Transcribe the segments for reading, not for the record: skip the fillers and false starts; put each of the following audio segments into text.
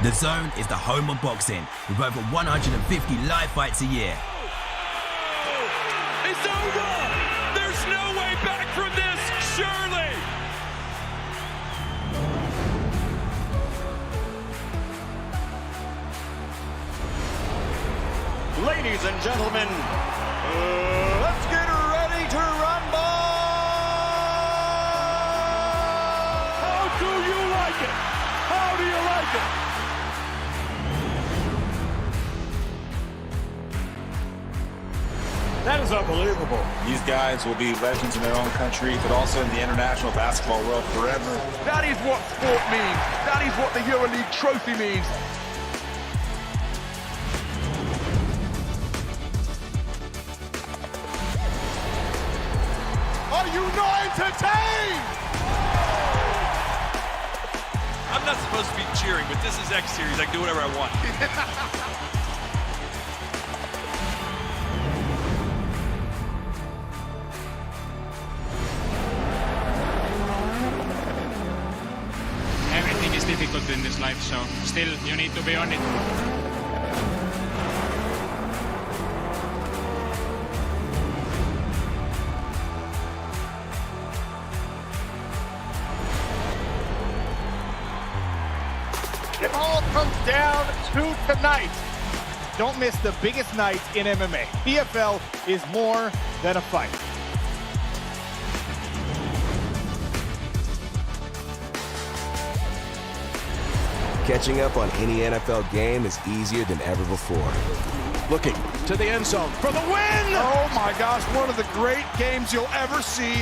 The Zone is the home of boxing, with over 150 live fights a year. It's over! There's no way back from this, surely! Ladies and gentlemen, let's get ready to rumble! How do you like it? How do you like it? That is unbelievable. These guys will be legends in their own country, but also in the international basketball world forever. That is what sport means. That is what the EuroLeague trophy means. Are you not entertained? I'm not supposed to be cheering, but this is X Series. I can do whatever I want. Everything is difficult in this life, so still you need to be on it. It all comes down to tonight. Don't miss the biggest night in MMA. PFL is more than a fight. Catching up on any NFL game is easier than ever before. Looking to the end zone for the win! Oh my gosh, one of the great games you'll ever see.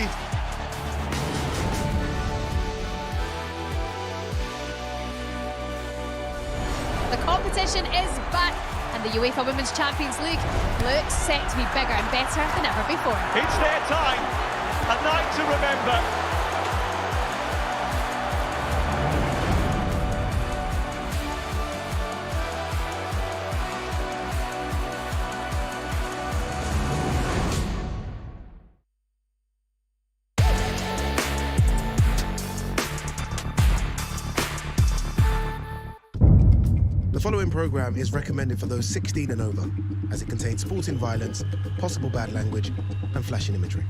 The competition is back, and the UEFA Women's Champions League looks set to be bigger and better than ever before. It's their time, a night to remember. The following programme is recommended for those 16 and over, as it contains sporting violence, possible bad language, and flashing imagery.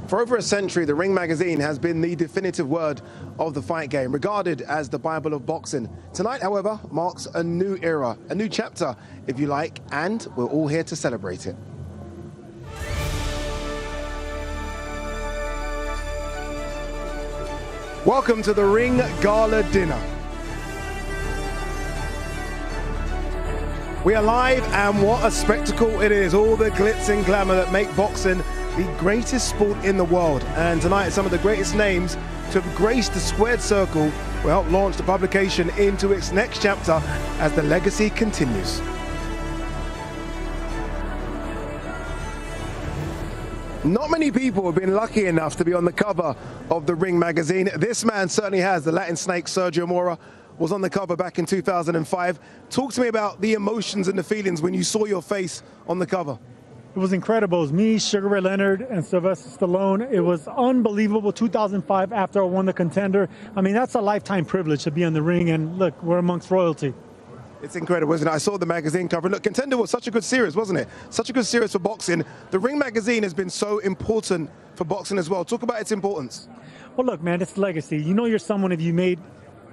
For over a century, the Ring magazine has been the definitive word of the fight game, regarded as the Bible of boxing. Tonight, however, marks a new era, a new chapter, if you like, and we're all here to celebrate it. Welcome to the Ring Gala dinner. We are live, and what a spectacle it is. All the glitz and glamour that make boxing the greatest sport in the world. And tonight, some of the greatest names to have graced the squared circle will help launch the publication into its next chapter as the legacy continues. Not many people have been lucky enough to be on the cover of the Ring magazine. This man certainly has. The Latin snake, Sergio Mora, was on the cover back in 2005. Talk to me about the emotions and the feelings when you saw your face on the cover. It was incredible. It was me, Sugar Ray Leonard, and Sylvester Stallone. It was unbelievable. 2005, after I won the Contender. I mean, that's a lifetime privilege to be on the ring, and look, we're amongst royalty. It's incredible, isn't it? I saw the magazine cover. Look, Contender was such a good series, wasn't it? Such a good series for boxing. The Ring magazine has been so important for boxing as well. Talk about its importance. Well, look, man, it's legacy. You know you're someone if you made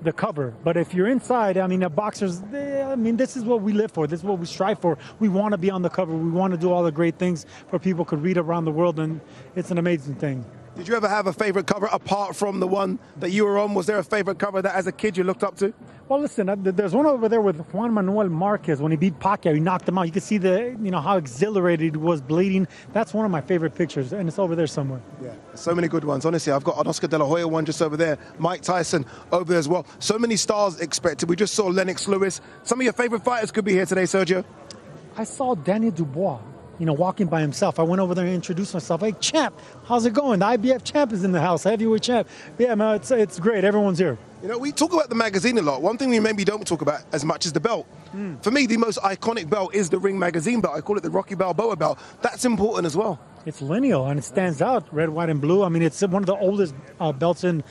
the cover, but if you're inside, I mean, boxers, I mean, this is what we live for. This is what we strive for. We want to be on the cover. We want to do all the great things for people could read around the world, and it's an amazing thing. Did you ever have a favorite cover apart from the one that you were on? Was there a favorite cover that as a kid you looked up to? Well, listen, there's one over there with Juan Manuel Marquez. When he beat Pacquiao, he knocked him out. You can see how exhilarated he was, bleeding. That's one of my favorite pictures, and it's over there somewhere. Yeah, so many good ones. Honestly, I've got an Oscar De La Hoya one just over there, Mike Tyson over there as well. So many stars expected. We just saw Lennox Lewis. Some of your favorite fighters could be here today, Sergio. I saw Danny Dubois, walking by himself. I went over there and introduced myself. Hey, champ, how's it going? The IBF champ is in the house, heavyweight champ. Yeah, man, it's great. Everyone's here. We talk about the magazine a lot. One thing we maybe don't talk about as much is the belt. For me, the most iconic belt is the Ring magazine belt. I call it the Rocky Balboa belt. That's important as well. It's lineal, and it stands out, red, white, and blue. I mean, it's one of the oldest belts in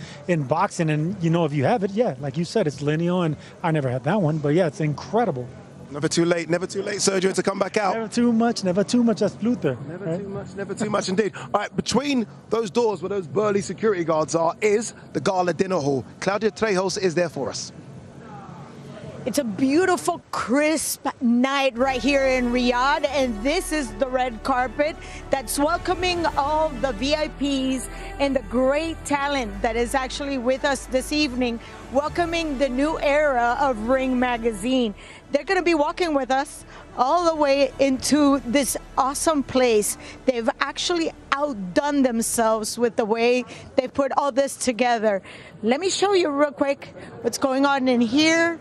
boxing, and, you know, if you have it, yeah, like you said, it's lineal, and I never had that one, but, yeah, it's incredible. Never too late, Sergio, to come back out. Never too much, that's Luther. Never too much indeed. All right, between those doors where those burly security guards are is the Gala Dinner Hall. Claudia Trejos is there for us. It's a beautiful, crisp night right here in Riyadh, and this is the red carpet that's welcoming all the VIPs and the great talent that is actually with us this evening, welcoming the new era of Ring Magazine. They're going to be walking with us all the way into this awesome place. They've actually outdone themselves with the way they put all this together. Let me show you real quick what's going on in here.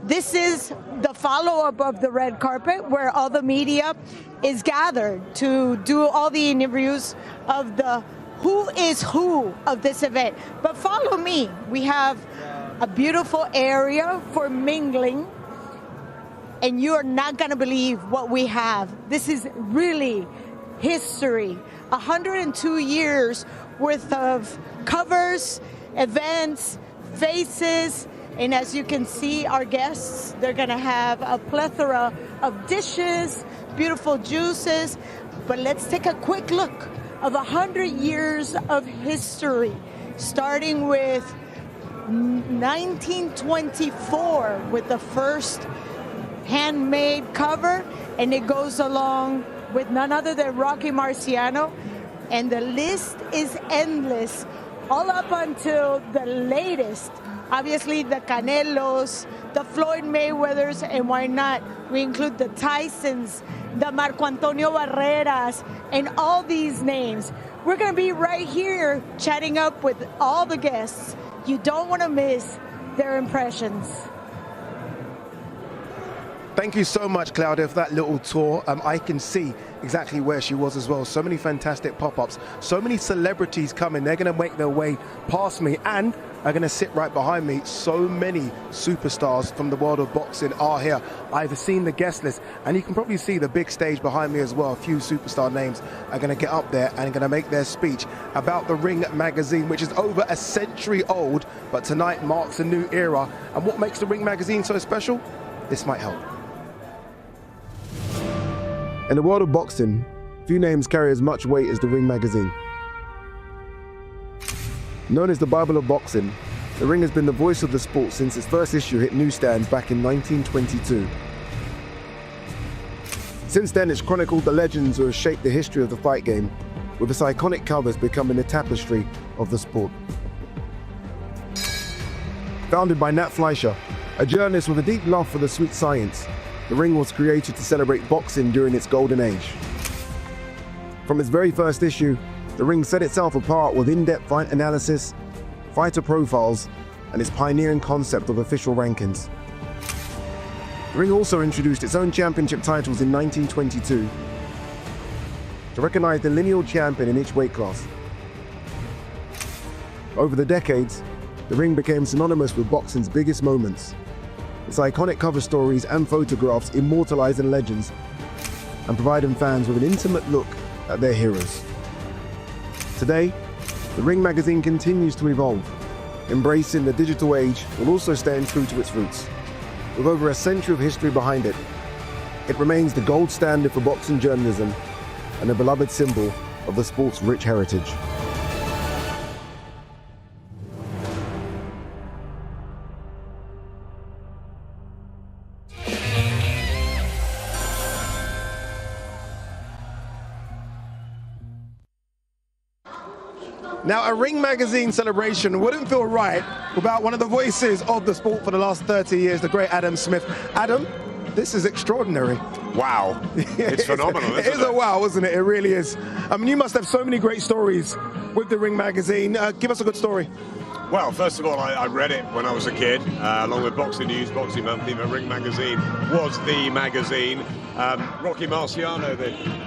This is the follow-up of the red carpet where all the media is gathered to do all the interviews of the who is who of this event. But follow me. We have a beautiful area for mingling, and you are not going to believe what we have. This is really history. 102 years worth of covers, events, faces. And as you can see, our guests, they're going to have a plethora of dishes, beautiful juices. But let's take a quick look of 100 years of history, starting with 1924 with the first handmade cover. And it goes along with none other than Rocky Marciano. And the list is endless, all up until the latest. Obviously, the Canelos, the Floyd Mayweathers, and why not? We include the Tysons, the Marco Antonio Barreras, and all these names. We're going to be right here chatting up with all the guests. You don't want to miss their impressions. Thank you so much, Claudia, for that little tour. I can see exactly where she was as well. So many fantastic pop-ups, so many celebrities coming. They're going to make their way past me and are going to sit right behind me. So many superstars from the world of boxing are here. I've seen the guest list, and you can probably see the big stage behind me as well. A few superstar names are going to get up there and going to make their speech about the Ring Magazine, which is over a century old, but tonight marks a new era. And what makes the Ring Magazine so special? This might help. In the world of boxing, few names carry as much weight as the Ring Magazine. Known as the Bible of boxing, the Ring has been the voice of the sport since its first issue hit newsstands back in 1922. Since then, it's chronicled the legends who have shaped the history of the fight game, with its iconic covers becoming the tapestry of the sport. Founded by Nat Fleischer, a journalist with a deep love for the sweet science, the Ring was created to celebrate boxing during its golden age. From its very first issue, the Ring set itself apart with in-depth fight analysis, fighter profiles, and its pioneering concept of official rankings. The Ring also introduced its own championship titles in 1922 to recognize the lineal champion in each weight class. Over the decades, the Ring became synonymous with boxing's biggest moments. Its iconic cover stories and photographs immortalizing legends and providing fans with an intimate look at their heroes. Today, the Ring Magazine continues to evolve, embracing the digital age while also staying true to its roots. With over a century of history behind it, it remains the gold standard for boxing journalism and a beloved symbol of the sport's rich heritage. Now, a Ring Magazine celebration wouldn't feel right without one of the voices of the sport for the last 30 years, the great Adam Smith. Adam, this is extraordinary. Wow. It's phenomenal, isn't it? It is a wow, isn't it? It really is. I mean, you must have so many great stories with the Ring Magazine. Give us a good story. Well, first of all, I read it when I was a kid, along with Boxing News, Boxing Monthly, but Ring Magazine was the magazine. Rocky Marciano,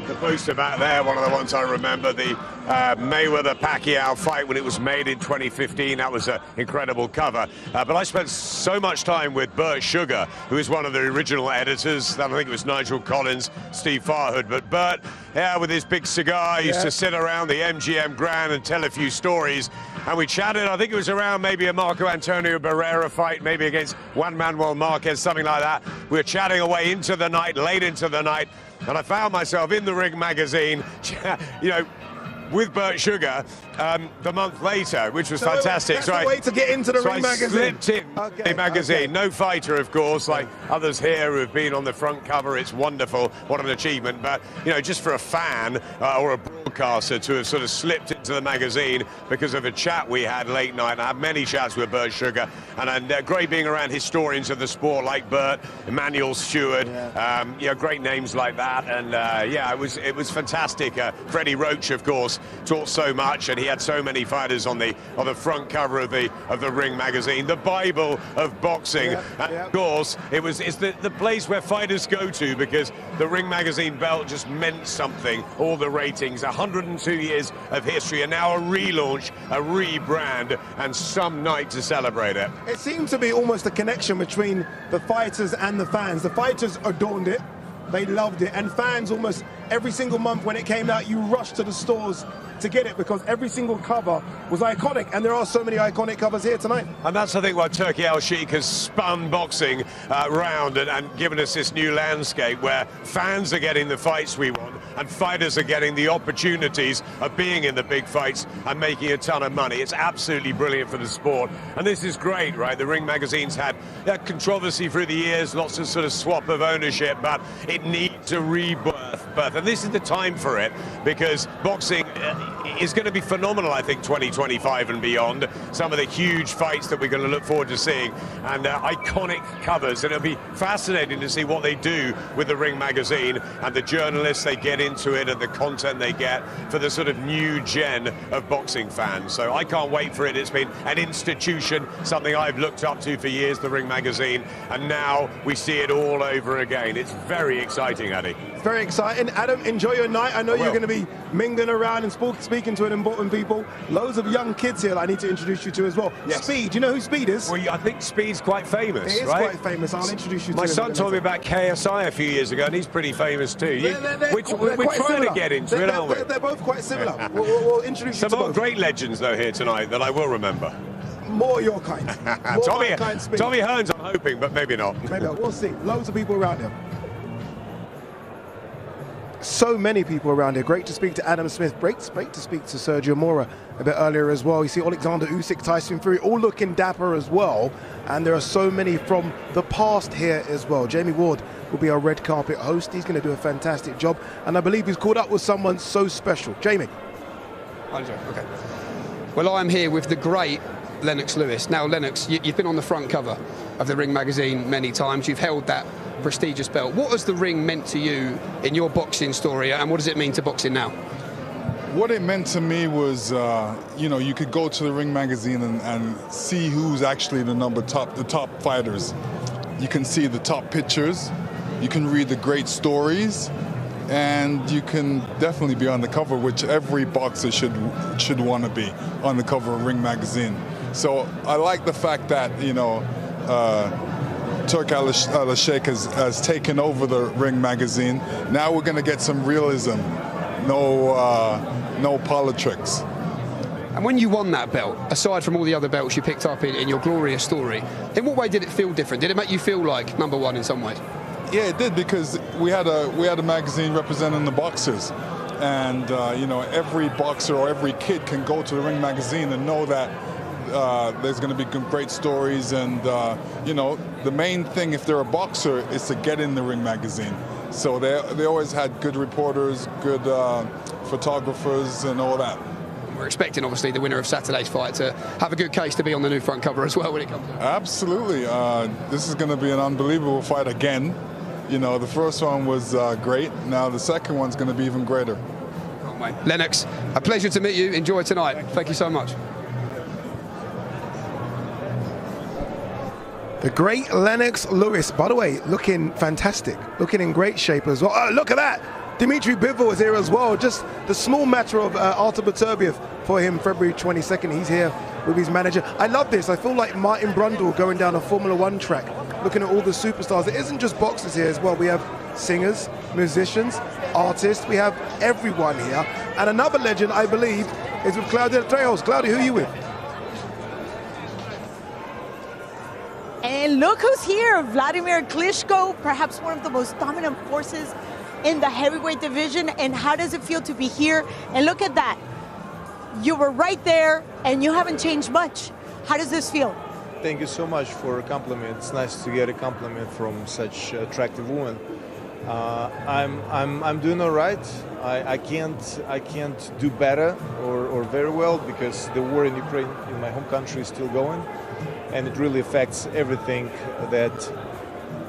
the poster back there, one of the ones I remember, the Mayweather-Pacquiao fight when it was made in 2015. That was an incredible cover. But I spent so much time with Bert Sugar, who is one of the original editors. I think it was Nigel Collins, Steve Farhood. But Bert, yeah, with his big cigar, used to sit around the MGM Grand and tell a few stories. And we chatted, I think it was around maybe a Marco Antonio Barrera fight, maybe against Juan Manuel Marquez, something like that. We were chatting away into the night, late into the night, and I found myself in the Ring magazine, you know, with Bert Sugar the month later, which was fantastic. That's the way to get into the Ring magazine. Slipped in the magazine. No fighter, of course, like others here who have been on the front cover. It's wonderful. What an achievement. But, you know, just for a fan or a broadcaster to have sort of slipped into the magazine because of a chat we had late night. And I had many chats with Bert Sugar. And great being around historians of the sport like Bert, Emmanuel Stewart, you know, great names like that. And, yeah, it was fantastic. Freddie Roach, of course, taught so much, and he had so many fighters on the front cover of the Ring magazine, the Bible of boxing. Of course, it's the place where fighters go to because the Ring magazine belt just meant something. All the ratings, 102 years of history, and now a relaunch, a rebrand, and some night to celebrate it. It seems to be almost a connection between the fighters and the fans. The fighters adorned it. They loved it, and fans almost every single month when it came out, you rushed to the stores to get it because every single cover was iconic, and there are so many iconic covers here tonight. And that's, I think, why Turki Al-Sheikh has spun boxing round and given us this new landscape where fans are getting the fights we want and fighters are getting the opportunities of being in the big fights and making a ton of money. It's absolutely brilliant for the sport, and this is great, right? The Ring magazine's had controversy through the years, lots of sort of swap of ownership, but it needs a rebirth, and this is the time for it because boxing is going to be phenomenal, I think, 2025 and beyond. Some of the huge fights that we're going to look forward to seeing, and iconic covers, and it'll be fascinating to see what they do with the Ring magazine and the journalists they get into it and the content they get for the sort of new gen of boxing fans. So I can't wait for it. It's been an institution, something I've looked up to for years, the Ring magazine, and now we see it all over again. It's very exciting, Addy. Very exciting. Adam, enjoy your night. I know you're going to be mingling around and speaking to important people. Loads of young kids here that I need to introduce you to as well. Yes. Speed, you know who Speed is? Well, I think Speed's quite famous, He is right? quite famous. I'll introduce you to him. My son told me about KSI a few years ago, and he's pretty famous too. We're trying to get into it, aren't we? They're both quite similar. We'll introduce you to both. Some great legends, though, here tonight that I will remember. More your kind. Tommy Hearns, I'm hoping, but maybe not. Maybe not. We'll see. Loads of people around here. So many people around here. Great to speak to Adam Smith. Great to speak to Sergio Mora a bit earlier as well. You see Alexander Usyk, Tyson Fury, all looking dapper as well. And there are so many from the past here as well. Jamie Ward will be our red carpet host. He's going to do a fantastic job. And I believe he's caught up with someone so special. Jamie. Okay. Well, I'm here with the great Lennox Lewis. Now, Lennox, you've been on the front cover of the Ring magazine many times. You've held that prestigious belt. What has the Ring meant to you in your boxing story, and what does it mean to boxing now? What it meant to me was, you know, you could go to the Ring magazine and see who's actually the top fighters. You can see the top pictures, you can read the great stories, and you can definitely be on the cover, which every boxer should want to be on the cover of Ring magazine. So I like the fact that, you know, Turki Al-Sheikh has taken over the Ring magazine. Now we're going to get some realism, no politics. And when you won that belt, aside from all the other belts you picked up in your glorious story, in what way did it feel different? Did it make you feel like number one in some ways? Yeah, it did, because we had a magazine representing the boxers, and you know, every boxer or every kid can go to the Ring magazine and know that there's going to be great stories, and you know, the main thing if they're a boxer is to get in the Ring magazine. So they always had good reporters, good photographers, and all that. We're expecting, obviously, the winner of Saturday's fight to have a good case to be on the new front cover as well when it comes to it. Absolutely. This is going to be an unbelievable fight again. You know, the first one was great. Now the second one's going to be even greater. Lennox, a pleasure to meet you. Enjoy tonight. Thank you so much. The great Lennox Lewis, by the way, looking fantastic, looking in great shape as well. Oh, look at that! Dimitri Bivol is here as well. Just the small matter of Artur Beterbiev for him, February 22nd. He's here with his manager. I love this. I feel like Martin Brundle going down a Formula One track, looking at all the superstars. It isn't just boxers here as well. We have singers, musicians, artists. We have everyone here. And another legend, I believe, is with Claudia Trejos. Claudia, who are you with? And look who's here, Vladimir Klitschko, perhaps one of the most dominant forces in the heavyweight division. And how does it feel to be here? And look at that. You were right there and you haven't changed much. How does this feel? Thank you so much for a compliment. It's nice to get a compliment from such attractive woman. I'm doing all right. I can't do better or very well because the war in Ukraine, in my home country, is still going, and it really affects everything that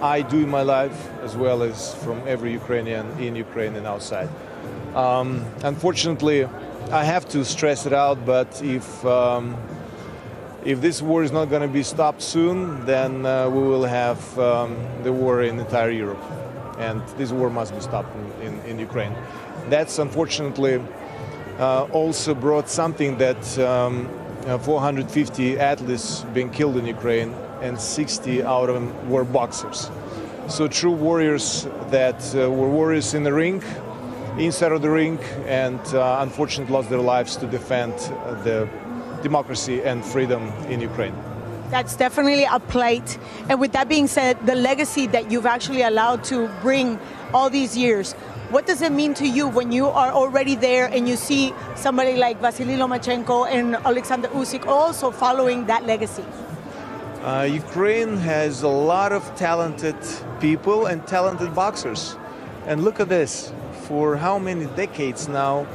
I do in my life, as well as from every Ukrainian in Ukraine and outside. Unfortunately, I have to stress it out, but if this war is not going to be stopped soon, then we will have the war in entire Europe, and this war must be stopped in Ukraine. That's unfortunately also brought something that 450 athletes being killed in Ukraine, and 60 out of them were boxers. So true warriors that were warriors in the ring, inside of the ring, and unfortunately lost their lives to defend the democracy and freedom in Ukraine. That's definitely a plight. And with that being said, the legacy that you've actually allowed to bring all these years, what does it mean to you when you are already there and you see somebody like Vasily Lomachenko and Alexander Usyk also following that legacy? Ukraine has a lot of talented people and talented boxers. And look at this, for how many decades now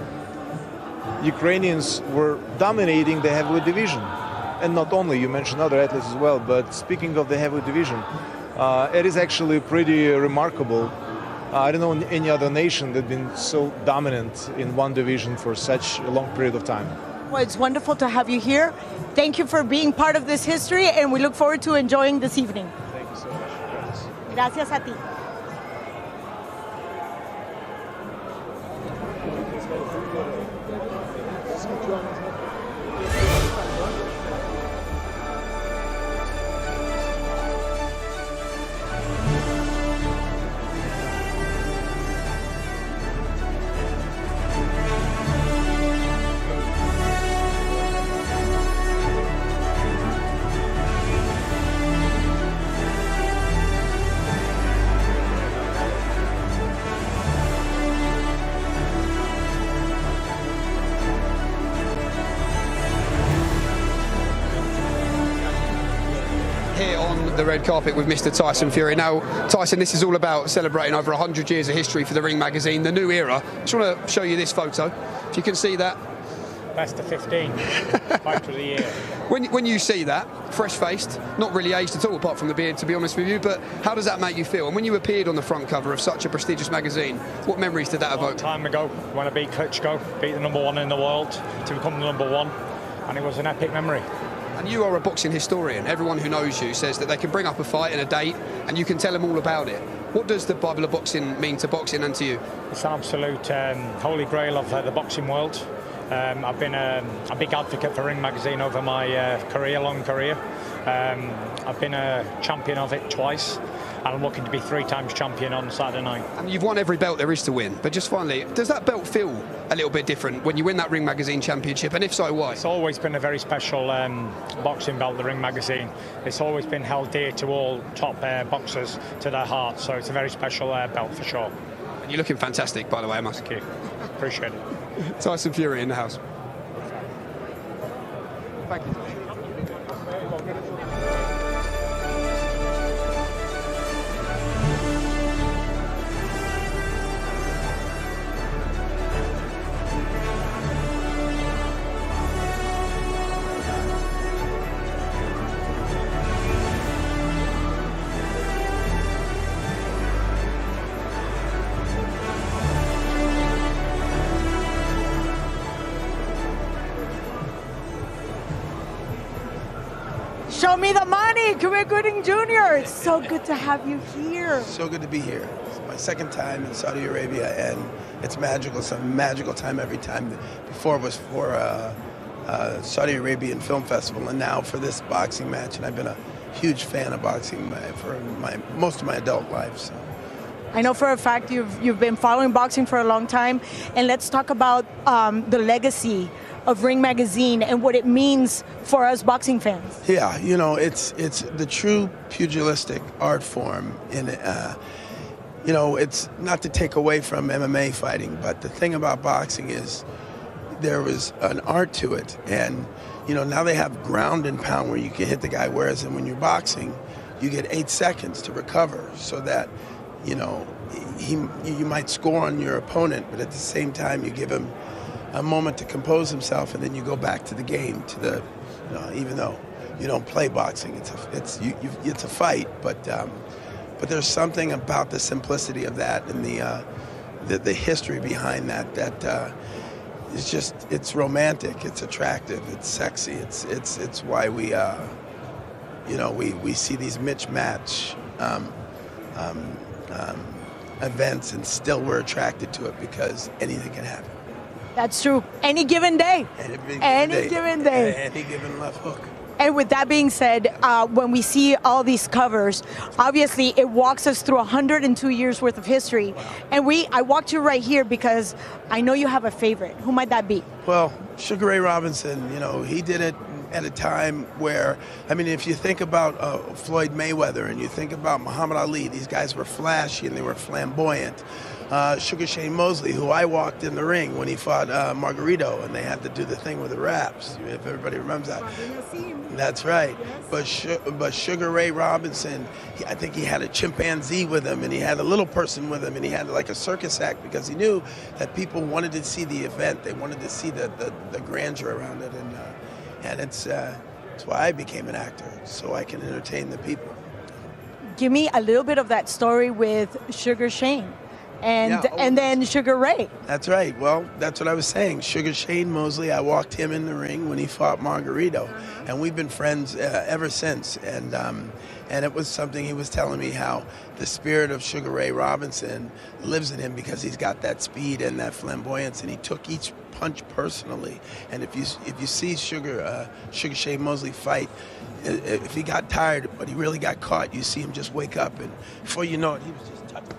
Ukrainians were dominating the heavyweight division. And not only, you mentioned other athletes as well, but speaking of the heavyweight division, it is actually pretty remarkable. I don't know any other nation that's been so dominant in one division for such a long period of time. Well, it's wonderful to have you here. Thank you for being part of this history, and we look forward to enjoying this evening. Thank you so much. Gracias a ti. The red carpet with Mr. Tyson Fury. Now, Tyson, this is all about celebrating over 100 years of history for the Ring magazine, the new era. I just want to show you this photo, if you can see that. Best of 15, fighter of the year. When you see that, fresh-faced, not really aged at all apart from the beard, to be honest with you, but how does that make you feel? And when you appeared on the front cover of such a prestigious magazine, what memories did that evoke? A long time ago, when I beat Klitschko, beat the #1 in the world to become the #1, and it was an epic memory. And you are a boxing historian. Everyone who knows you says that they can bring up a fight and a date and you can tell them all about it. What does the Bible of boxing mean to boxing and to you? It's an absolute holy grail of the boxing world. I've been a big advocate for Ring magazine over my long career. I've been a champion of it twice, and I'm looking to be 3 times champion on Saturday night. And you've won every belt there is to win, but just finally, does that belt feel a little bit different when you win that Ring magazine championship, and if so, why? It's always been a very special boxing belt, the Ring magazine. It's always been held dear to all top boxers to their hearts, so it's a very special belt for sure. And you're looking fantastic, by the way, I must. Thank you. Appreciate it. Tyson Fury in the house. Thank you. Show me the money. Hey, Cuba Gooding Jr. It's so good to have you here. So good to be here. It's my second time in Saudi Arabia, and it's magical. It's a magical time every time. Before it was for Saudi Arabian Film Festival, and now for this boxing match. And I've been a huge fan of boxing for most of my adult life. So. I know for a fact you've been following boxing for a long time, and let's talk about the legacy of Ring Magazine and what it means for us boxing fans. Yeah, you know, it's the true pugilistic art form. You know, it's not to take away from MMA fighting, but the thing about boxing is there was an art to it, and you know, now they have ground and pound where you can hit the guy, whereas when you're boxing, you get 8 seconds to recover, so that, you know, you might score on your opponent, but at the same time you give him a moment to compose himself, and then you go back to the game, to the, you know, even though you don't play boxing, it's a fight, but there's something about the simplicity of that and the history behind that it's just, it's romantic, it's attractive, it's sexy, it's why we you know, we see these mismatch events, and still we're attracted to it because anything can happen. That's true. Any given day. Any given day. Any given left hook. And with that being said, when we see all these covers, obviously it walks us through 102 years worth of history. Wow. And I walked you right here because I know you have a favorite. Who might that be? Well, Sugar Ray Robinson, you know, he did it at a time where, I mean, if you think about Floyd Mayweather and you think about Muhammad Ali, these guys were flashy and they were flamboyant. Sugar Shane Mosley, who I walked in the ring when he fought Margarito, and they had to do the thing with the raps, if everybody remembers that. That's right. Yes. But Sugar Ray Robinson, I think he had a chimpanzee with him, and he had a little person with him, and he had like a circus act, because he knew that people wanted to see the event. They wanted to see the grandeur around it, and it's why I became an actor, so I can entertain the people. Give me a little bit of that story with Sugar Shane. And then Sugar Ray. That's right. Well, that's what I was saying. Sugar Shane Mosley, I walked him in the ring when he fought Margarito, and we've been friends ever since. And it was something he was telling me, how the spirit of Sugar Ray Robinson lives in him because he's got that speed and that flamboyance, and he took each punch personally. And if you see Sugar Shane Mosley fight, if he got tired but he really got caught, you see him just wake up, and before you know it, he was just touching.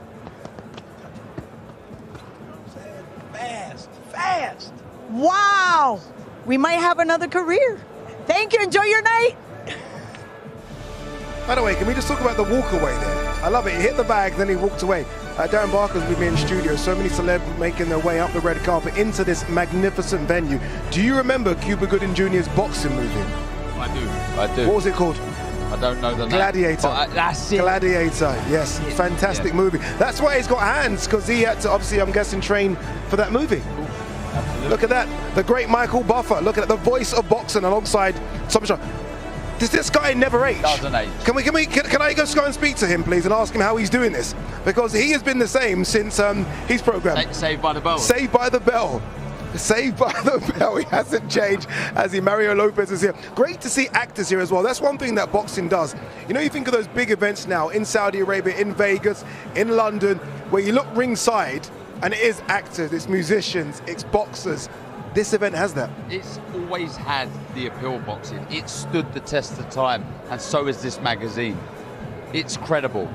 Fast. Wow. We might have another career. Thank you. Enjoy your night. By the way, can we just talk about the walk away there? I love it. He hit the bag, then he walked away. Darren Barker's with me in the studio. So many celebs making their way up the red carpet into this magnificent venue. Do you remember Cuba Gooding Jr.'s boxing movie? I do. What was it called? I don't know the name. Gladiator. That's it. Gladiator, yes. Fantastic movie. That's why he's got hands, because he had to, obviously, I'm guessing, train for that movie. Absolutely. Look at that. The great Michael Buffer. Look at that. The voice of boxing alongside Thomas. Does this guy never age? Doesn't age. Can I just go and speak to him, please, and ask him how he's doing this? Because he has been the same since his program. Saved by the Bell. Saved by the Bell. Saved by the Bell. He hasn't changed, as Mario Lopez is here. Great to see actors here as well. That's one thing that boxing does. You know, you think of those big events now in Saudi Arabia, in Vegas, in London, where you look ringside and it is actors, it's musicians, it's boxers. This event has that. It's always had the appeal of boxing. It stood the test of time, and so is this magazine. It's credible.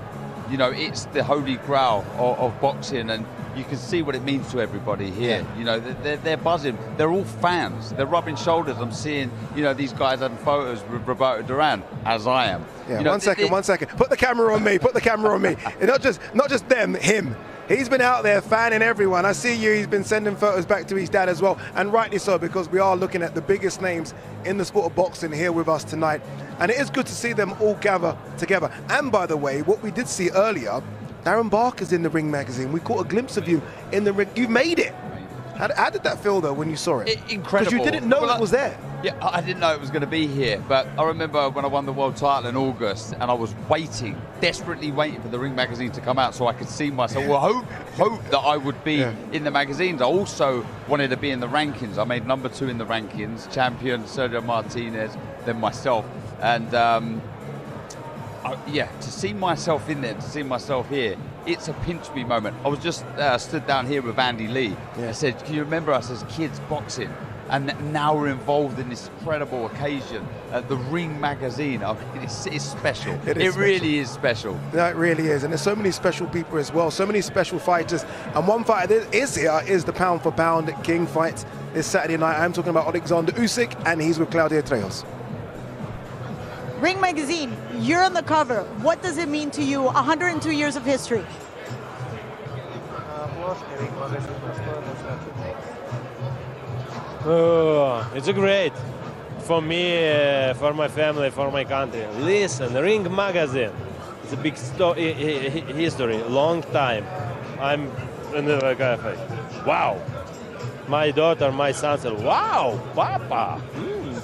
You know, it's the holy grail of boxing, and you can see what it means to everybody here. You know, they're buzzing. They're all fans. They're rubbing shoulders. I'm seeing, you know, these guys having photos with Roberto Duran, as I am. Yeah, you know, one second. Put the camera on me. Put the camera on me. And not just them, him. He's been out there fanning everyone. I see you. He's been sending photos back to his dad as well, and rightly so, because we are looking at the biggest names in the sport of boxing here with us tonight. And it is good to see them all gather together. And by the way, what we did see earlier, Darren Barker's in the Ring magazine. We caught a glimpse of you in the ring. You made it. How did that feel, though, when you saw it? Incredible. Because you didn't know it was there. Yeah, I didn't know it was going to be here, but I remember when I won the world title in August, and I was waiting, desperately waiting for the Ring magazine to come out so I could see myself. Well, hope that I would be in the magazines. I also wanted to be in the rankings. I made #2 in the rankings, champion Sergio Martinez, then myself, and yeah, to see myself in there, to see myself here, it's a pinch me moment. I was just stood down here with Andy Lee. Yeah. I said, can you remember us as kids boxing? And now we're involved in this incredible occasion. The Ring magazine, I mean, it's special. It really is special. No, it really is. And there's so many special people as well, so many special fighters. And one fighter that is here is the pound for pound king fight this Saturday night. I'm talking about Alexander Usyk, and he's with Claudio Trejos. Ring magazine, you're on the cover. What does it mean to you? 102 years of history. It's great for me, for my family, for my country. Listen, Ring magazine. It's a big history, long time. I'm in the cafe. Wow. My daughter, my son said, wow, Papa,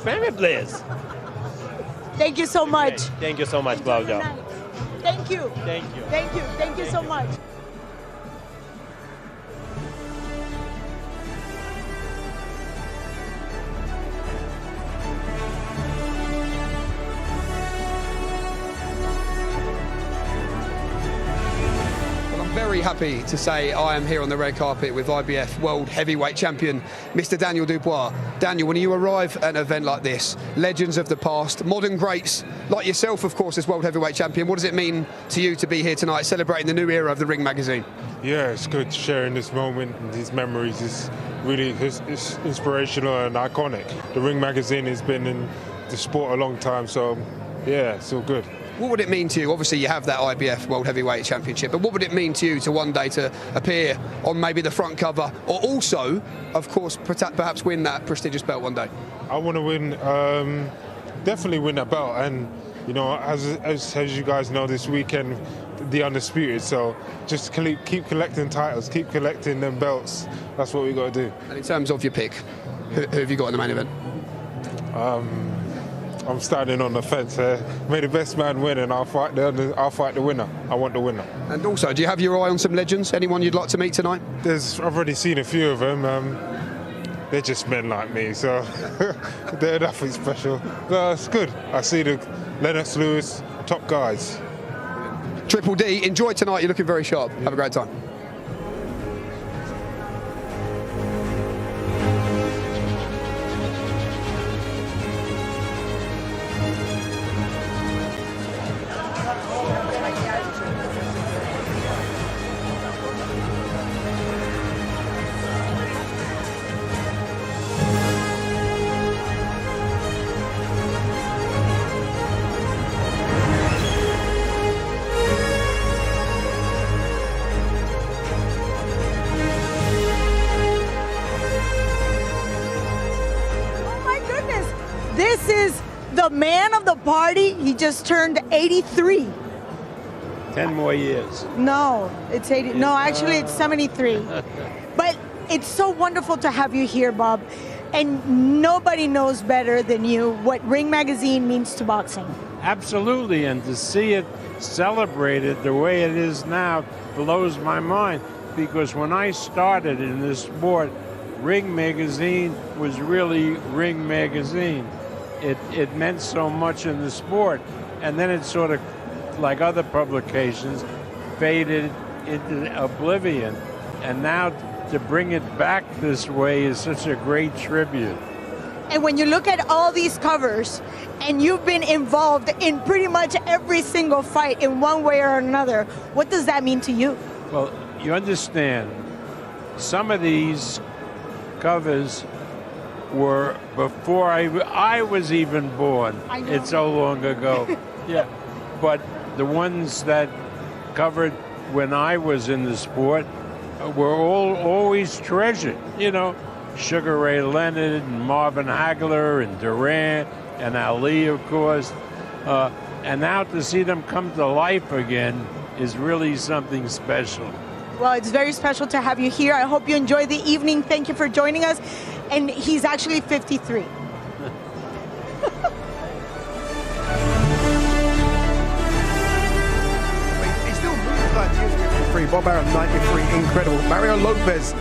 pay me please. Thank you so much. Thank you so much, Claudia. Thank you. Thank you. Thank you. Thank you so much. Very happy to say I am here on the red carpet with IBF World Heavyweight Champion, Mr. Daniel Dubois. Daniel, when you arrive at an event like this, legends of the past, modern greats like yourself, of course, as World Heavyweight Champion, what does it mean to you to be here tonight celebrating the new era of the Ring magazine? Yeah, it's good sharing this moment and these memories. Is really it's inspirational and iconic. The Ring magazine has been in the sport a long time, so yeah, it's all good. What would it mean to you? Obviously, you have that IBF World Heavyweight Championship, but what would it mean to you to one day to appear on maybe the front cover, or also, of course, perhaps win that prestigious belt one day? I want to win, definitely win that belt, and you know, as you guys know, this weekend, the Undisputed. So just keep collecting titles, keep collecting them belts. That's what we got to do. And in terms of your pick, who have you got in the main event? I'm standing on the fence here. May the best man win, and I'll fight the winner. I want the winner. And also, do you have your eye on some legends? Anyone you'd like to meet tonight? I've already seen a few of them. They're just men like me, so they're nothing special. No, it's good. I see the Lennox Lewis, top guys. Triple D, enjoy tonight. You're looking very sharp. Have a great time. This is the man of the party. He just turned 83. 10 more years. No, it's 80. No, actually, it's 73. But it's so wonderful to have you here, Bob. And nobody knows better than you what Ring Magazine means to boxing. Absolutely, and to see it celebrated the way it is now blows my mind. Because when I started in this sport, Ring Magazine was really Ring Magazine. It meant so much in the sport, and then it sort of, like other publications, faded into oblivion. And now to bring it back this way is such a great tribute. And when you look at all these covers, and you've been involved in pretty much every single fight in one way or another, what does that mean to you? Well, you understand, some of these covers were before I was even born. I know. It's so long ago. Yeah, but the ones that covered when I was in the sport were always treasured. You know, Sugar Ray Leonard and Marvin Hagler and Durant and Ali, of course. And now to see them come to life again is really something special. Well, it's very special to have you here. I hope you enjoy the evening. Thank you for joining us. And he's actually 53. He still moves like he is 53. Bob Arum, 93, incredible. Mario Lopez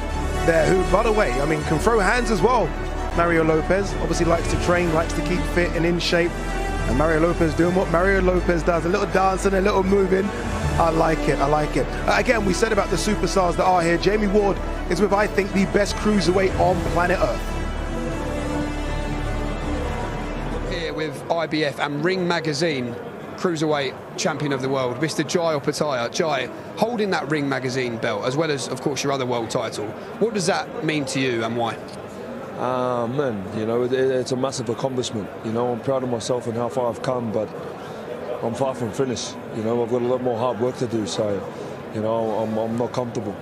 there, who, by the way, I mean, can throw hands as well. Mario Lopez obviously likes to train, likes to keep fit and in shape. And Mario Lopez doing what Mario Lopez does, a little dancing, a little moving. I like it, I like it. Again, we said about the superstars that are here. Jamie Ward is with, I think, the best cruiserweight on planet Earth. Here with IBF and Ring Magazine cruiserweight champion of the world, Mr. Jai Opataya. Jai, holding that Ring Magazine belt, as well as, of course, your other world title, what does that mean to you and why? Man, you know, it's a massive accomplishment. You know, I'm proud of myself and how far I've come, but I'm far from finished. You know, I've got a lot more hard work to do, so, you know, I'm not comfortable.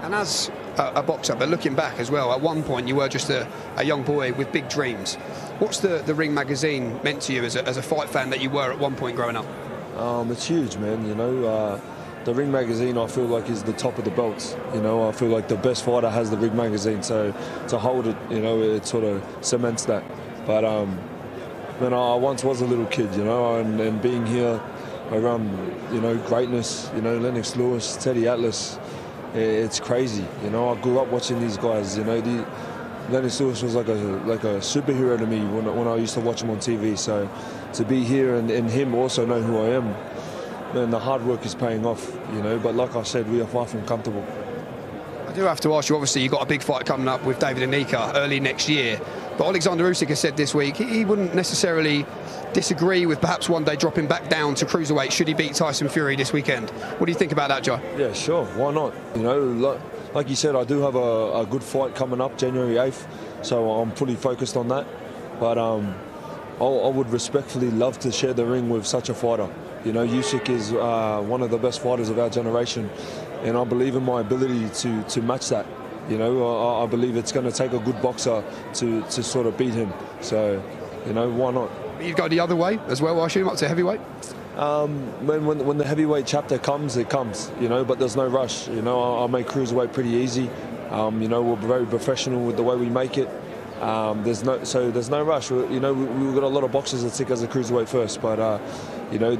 And as a boxer, but looking back as well, at one point you were just a young boy with big dreams. What's the Ring Magazine meant to you as a fight fan that you were at one point growing up? It's huge, man. You know, the Ring Magazine, I feel like, is the top of the belts. You know, I feel like the best fighter has the Ring Magazine, so to hold it, you know, it sort of cements that. But man, I once was a little kid, you know, and being here around, you know, greatness, you know, Lennox Lewis, Teddy Atlas, it's crazy. You know, I grew up watching these guys. You know, Lennox Lewis was like a superhero to me when I used to watch him on TV. So to be here and him also know who I am, man, the hard work is paying off. You know, but like I said, we are far from comfortable. I do have to ask you, obviously, you've got a big fight coming up with David Anika early next year. But Alexander Usyk has said this week he wouldn't necessarily disagree with perhaps one day dropping back down to cruiserweight should he beat Tyson Fury this weekend. What do you think about that, Joe? Yeah, sure. Why not? You know, like you said, I do have a good fight coming up January 8th, so I'm fully focused on that. But I would respectfully love to share the ring with such a fighter. You know, Usyk is one of the best fighters of our generation, and I believe in my ability to match that. You know, I believe it's going to take a good boxer to sort of beat him. So, you know, why not? You'd go the other way as well, I assume, up to heavyweight? When the heavyweight chapter comes, it comes, you know, but there's no rush. You know, I make cruiserweight pretty easy. You know, we're very professional with the way we make it. There's no rush. You know, we've got a lot of boxers that stick as a cruiserweight first, but, you know,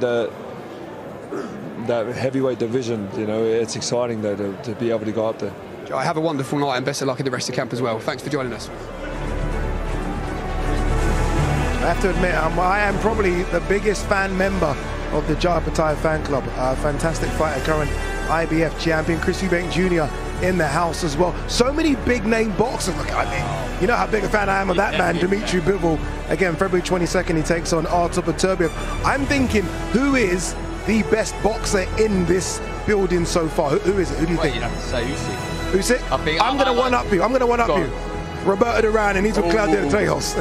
that heavyweight division, you know, it's exciting though to be able to go up there. Joe, have a wonderful night and best of luck in the rest of camp as well. Thanks for joining us. I have to admit, I am probably the biggest fan member of the Jai Opataya fan club. Fantastic fighter, current IBF champion, Chris Eubank Jr. in the house as well. So many big name boxers. Look, I mean, you know how big a fan I am of that man, Dimitri Bivol. Again, February 22nd, he takes on Artur Beterbiev. I'm thinking, who is the best boxer in this building so far? Who is it? Who do you think? You'd have to say Usyk. Usyk? I'm going to one-up you. I'm going to one-up you. Roberto Duran, and he's with Claudio Trejos.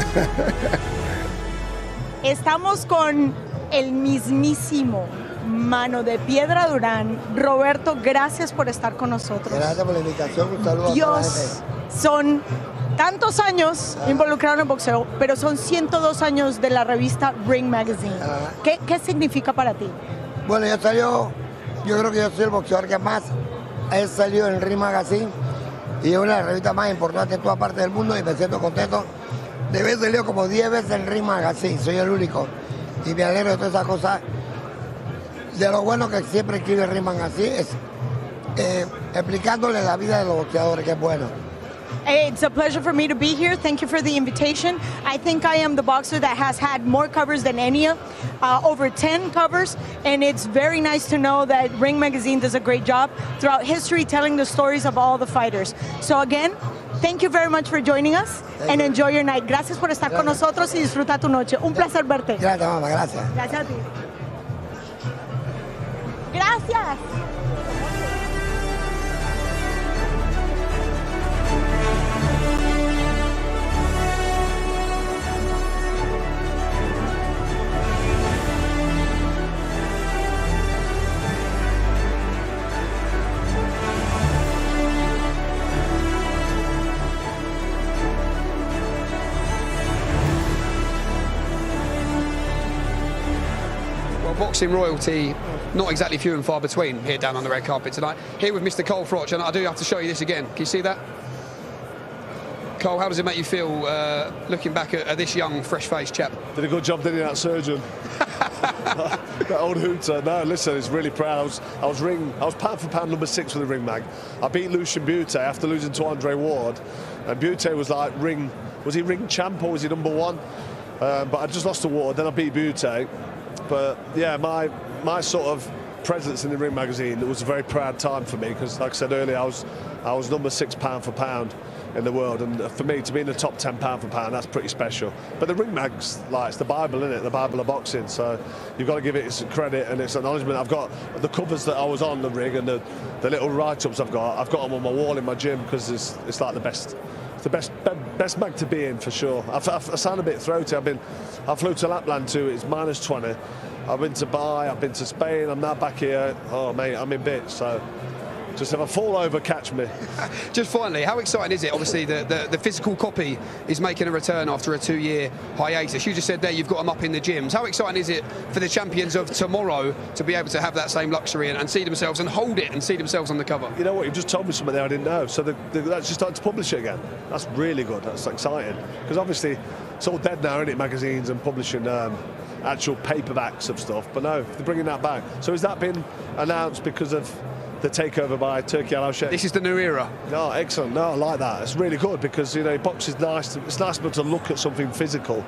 Estamos con el mismísimo Mano de Piedra Durán. Roberto, gracias por estar con nosotros. Gracias por la invitación. Un saludo a toda la Dios, son tantos años involucrados en el boxeo, pero son 102 años de la revista Ring Magazine. ¿Qué significa para ti? Bueno, yo creo que yo soy el boxeador que más he salido en Ring Magazine y es una de las revistas más importantes en toda parte del mundo y me siento contento de haber salido como 10 veces en Ring Magazine, soy el único y me alegro de todas esas cosas. De lo bueno que siempre escribe Ring Magazine es explicándole la vida de los boxeadores, que es bueno. It's a pleasure for me to be here. Thank you for the invitation. I think I am the boxer that has had more covers than any, over 10 covers, and it's very nice to know that Ring Magazine does a great job throughout history telling the stories of all the fighters. So again, thank you very much for joining us and enjoy your night. Gracias por estar con nosotros y disfruta tu noche. Un placer verte. Gracias, mamá, gracias. Gracias a ti. Gracias. Boxing royalty, not exactly few and far between here down on the red carpet tonight. Here with Mr. Cole Froch, and I do have to show you this again. Can you see that? Cole, how does it make you feel looking back at this young, fresh-faced chap? Did a good job, didn't he, that surgeon? That old hooter. No, listen, he's really proud. I was pound for pound number 6 for the Ring Mag. I beat Lucian Butte after losing to Andre Ward, and Butte was like was he ring champ or was he number 1? but I just lost to Ward, then I beat Butte. But yeah, my sort of presence in the Ring magazine, it was a very proud time for me because, like I said earlier, I was number 6 pound for pound in the world, and for me to be in the top 10 pound for pound, that's pretty special. But the Ring mag's like, it's the Bible, isn't it? The Bible of boxing. So you've got to give it its credit and its acknowledgement. I've got the covers that I was on the Ring and the little write-ups I've got them on my wall in my gym because it's like the best. The best mag to be in for sure. I sound a bit throaty. I flew to Lapland too. It's -20. I've been to Dubai. I've been to Spain. I'm now back here. Oh mate, I'm in bits. So just if I fall over, catch me. Just finally, how exciting is it? Obviously, the physical copy is making a return after a 2-year hiatus. You just said there you've got them up in the gyms. How exciting is it for the champions of tomorrow to be able to have that same luxury and see themselves and hold it and see themselves on the cover? You know what? You've just told me something there I didn't know. So that's just started to publish it again. That's really good. That's exciting. Because obviously, it's all dead now, isn't it? Magazines and publishing actual paperbacks of stuff. But no, they're bringing that back. So has that been announced because of the takeover by Turkey Al Sheikh? This is the new era. No, excellent. No, I like that. It's really good because, you know, box is nice. It's nice to look at something physical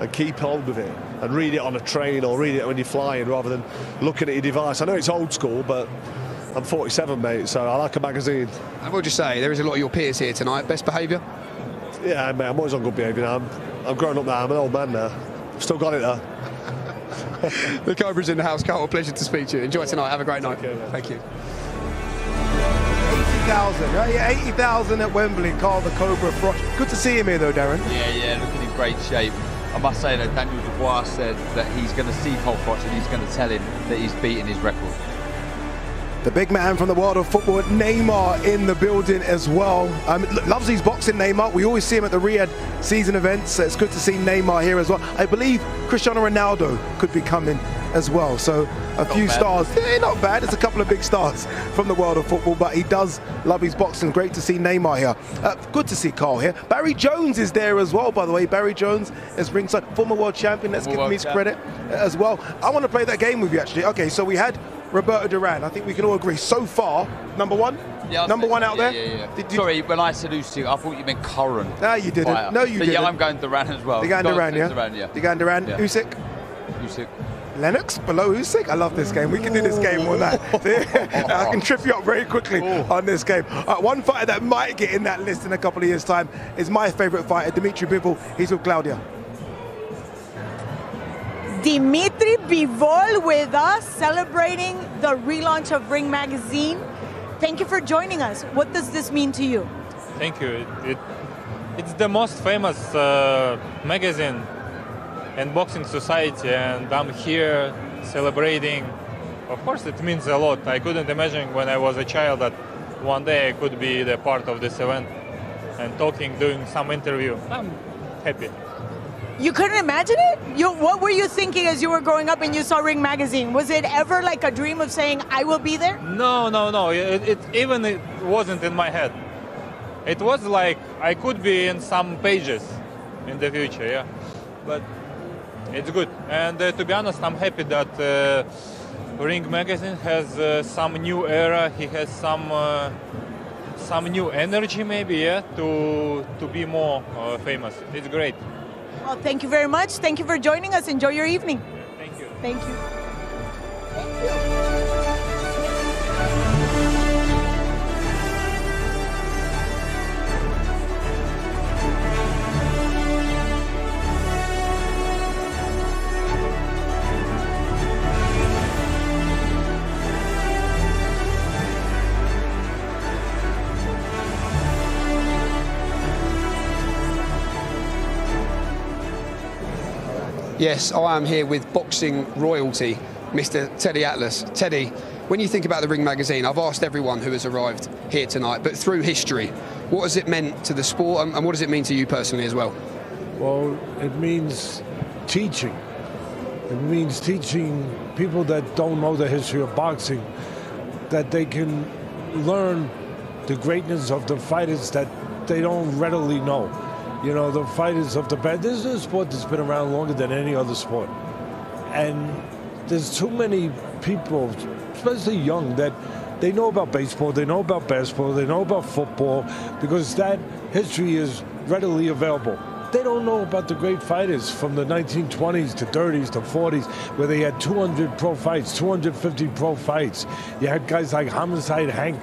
and keep hold of it and read it on a train or read it when you're flying rather than looking at your device. I know it's old school, but I'm 47, mate, so I like a magazine. I will just say, there is a lot of your peers here tonight. Best behaviour? Yeah, mate, I'm always on good behaviour now. I'm growing up now. I'm an old man now. I've still got it, though. The Cobra's in the house. Carl, a pleasure to speak to you. Enjoy tonight. Have a great night. Thank you. 80,000, right? Yeah, 80,000 at Wembley. Carl the Cobra Froch. Good to see him here, though, Darren. Yeah, looking in great shape. I must say that Daniel Dubois said that he's going to see Cole Froch and he's going to tell him that he's beaten his record. The big man from the world of football, Neymar, in the building as well. Loves his boxing, Neymar. We always see him at the Riyadh season events. So it's good to see Neymar here as well. I believe Cristiano Ronaldo could be coming as well. So a few stars. Yeah, not bad. It's a couple of big stars from the world of football, but he does love his boxing. Great to see Neymar here. Good to see Carl here. Barry Jones is there as well, by the way. Barry Jones is ringside, former world champion. Let's give him his credit as well. I want to play that game with you, actually. Okay, so we had Roberto Duran. I think we can all agree so far, number one? Yeah, number one out there? Yeah. Sorry, when I said Usyk, I thought you meant current. No, you didn't. Fighter. No, you but didn't. Yeah, I'm going Duran as well. You're going Duran, yeah? You're going Duran. Yeah. Usyk? Usyk. Lennox below Usyk. I love this game. We can do this game all night. I can trip you up very quickly on this game. One fighter that might get in that list in a couple of years' time is my favourite fighter, Dimitri Bivol. He's with Claudia. Dimitri Bivol with us, celebrating the relaunch of Ring Magazine. Thank you for joining us. What does this mean to you? Thank you. It's the most famous magazine in boxing society, and I'm here celebrating. Of course, it means a lot. I couldn't imagine when I was a child that one day I could be the part of this event and doing some interview. I'm happy. You couldn't imagine it? What were you thinking as you were growing up and you saw Ring Magazine? Was it ever like a dream of saying, I will be there? No. It wasn't in my head. It was like I could be in some pages in the future, yeah. But it's good. And to be honest, I'm happy that Ring Magazine has some new era. He has some new energy, maybe, yeah, to be more famous. It's great. Well, thank you very much. Thank you for joining us. Enjoy your evening. Thank you. Thank you. Yes, I am here with boxing royalty, Mr. Teddy Atlas. Teddy, when you think about the Ring Magazine, I've asked everyone who has arrived here tonight, but through history, what has it meant to the sport and what does it mean to you personally as well? Well, it means teaching. It means teaching people that don't know the history of boxing that they can learn the greatness of the fighters that they don't readily know. You know, the fighters of the past. This is a sport that's been around longer than any other sport. And there's too many people, especially young, that they know about baseball, they know about basketball, they know about football, because that history is readily available. They don't know about the great fighters from the 1920s to 30s to 40s, where they had 200 pro fights, 250 pro fights. You had guys like Homicide Hank,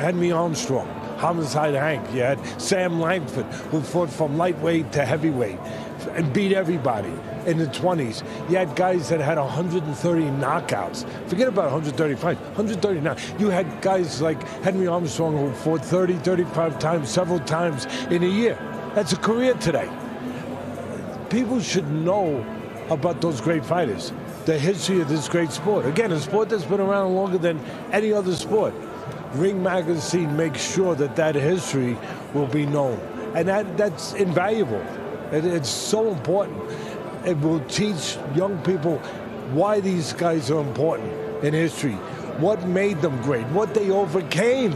Henry Armstrong, Homicide Hank. You had Sam Langford, who fought from lightweight to heavyweight and beat everybody in the 20s. You had guys that had 130 knockouts. Forget about 130 fights, 130 knockouts. You had guys like Henry Armstrong who fought 30, 35 times, several times in a year. That's a career today. People should know about those great fighters, the history of this great sport. Again, a sport that's been around longer than any other sport. Ring Magazine makes sure that that history will be known. And that's invaluable. It's so important. It will teach young people why these guys are important in history, what made them great, what they overcame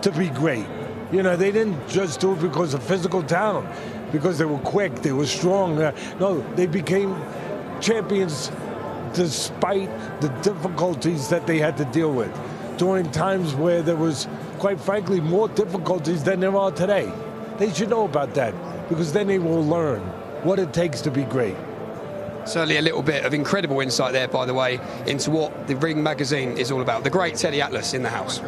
to be great. You know, they didn't just do it because of physical talent, because they were quick, they were strong. No, they became champions despite the difficulties that they had to deal with during times where there was, quite frankly, more difficulties than there are today. They should know about that, because then they will learn what it takes to be great. Certainly a little bit of incredible insight there, by the way, into what the Ring Magazine is all about. The great Teddy Atlas in the house.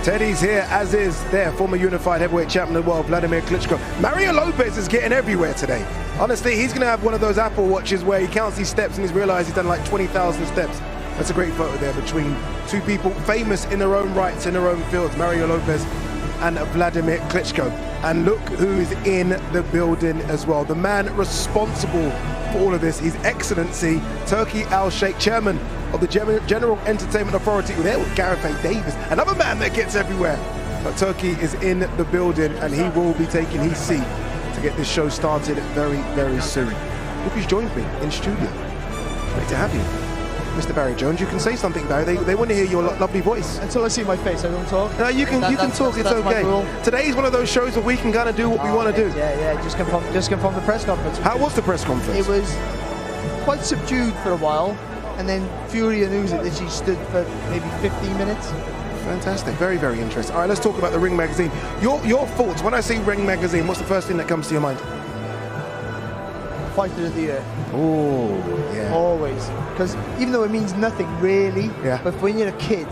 Teddy's here, as is their former unified heavyweight champion of the world, Vladimir Klitschko. Mario Lopez is getting everywhere today. Honestly, he's going to have one of those Apple Watches where he counts these steps and he's realized he's done like 20,000 steps. That's a great photo there between two people famous in their own rights, in their own fields, Mario Lopez and Vladimir Klitschko. And look who is in the building as well. The man responsible for all of this, His Excellency Turki Al-Sheikh, chairman of the General Entertainment Authority. There with Gareth A. Davis, another man that gets everywhere. But Turki is in the building and he will be taking his seat to get this show started very, very soon. Look who's joined me in studio. Great to have you. Mr. Barry Jones, you can say something, Barry. They want to hear your lovely voice. Until I see my face, I don't talk. No, you can talk. It's okay. Today's one of those shows where we can kind of do what we want to do. Yeah. Just come from the press conference. How was the press conference? It was quite subdued for a while, and then Fury and Usyk literally stood for maybe 15 minutes. Fantastic. Very, very interesting. All right, let's talk about the Ring Magazine. Your thoughts. When I say Ring Magazine, what's the first thing that comes to your mind? Fighter of the Year. Oh, yeah. Always. Because even though it means nothing really, but when you're a kid,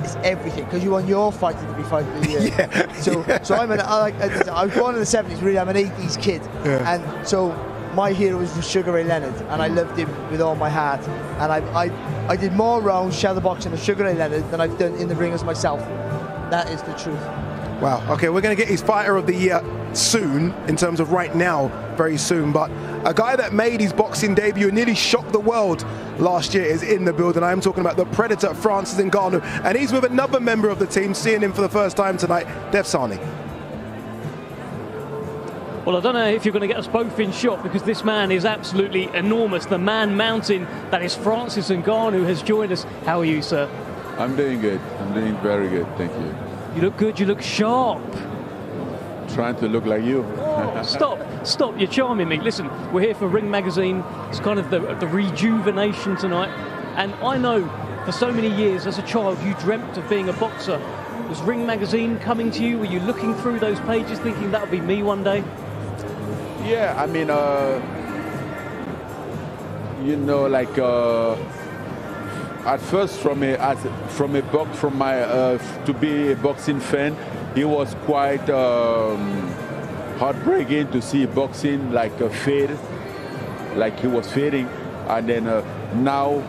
it's everything. Because you want your fighter to be Fighter of the Year. So I was born in the 70s, really. I'm an 80s kid. Yeah. And so my hero was Sugar Ray Leonard, and I loved him with all my heart. And I did more rounds shadowboxing with Sugar Ray Leonard than I've done in the ring as myself. That is the truth. Wow. Okay, we're going to get his Fighter of the Year soon, in terms of right now, very soon. But a guy that made his boxing debut and nearly shocked the world last year is in the building. I'm talking about the Predator, Francis Ngannou, and he's with another member of the team, seeing him for the first time tonight, Dev Sani. Well, I don't know if you're going to get us both in shot, because this man is absolutely enormous. The man mountain that is Francis Ngannou has joined us. How are you, sir? I'm doing good. I'm doing very good, thank you. You look good, you look sharp. Trying to look like you. Oh, stop, you're charming me. Listen, we're here for Ring Magazine. It's kind of the rejuvenation tonight. And I know for so many years as a child you dreamt of being a boxer. Was Ring Magazine coming to you? Were you looking through those pages thinking that would be me one day? Yeah, I mean, at first to be a boxing fan, it was quite heartbreaking to see boxing like fade, like he was fading. And then now,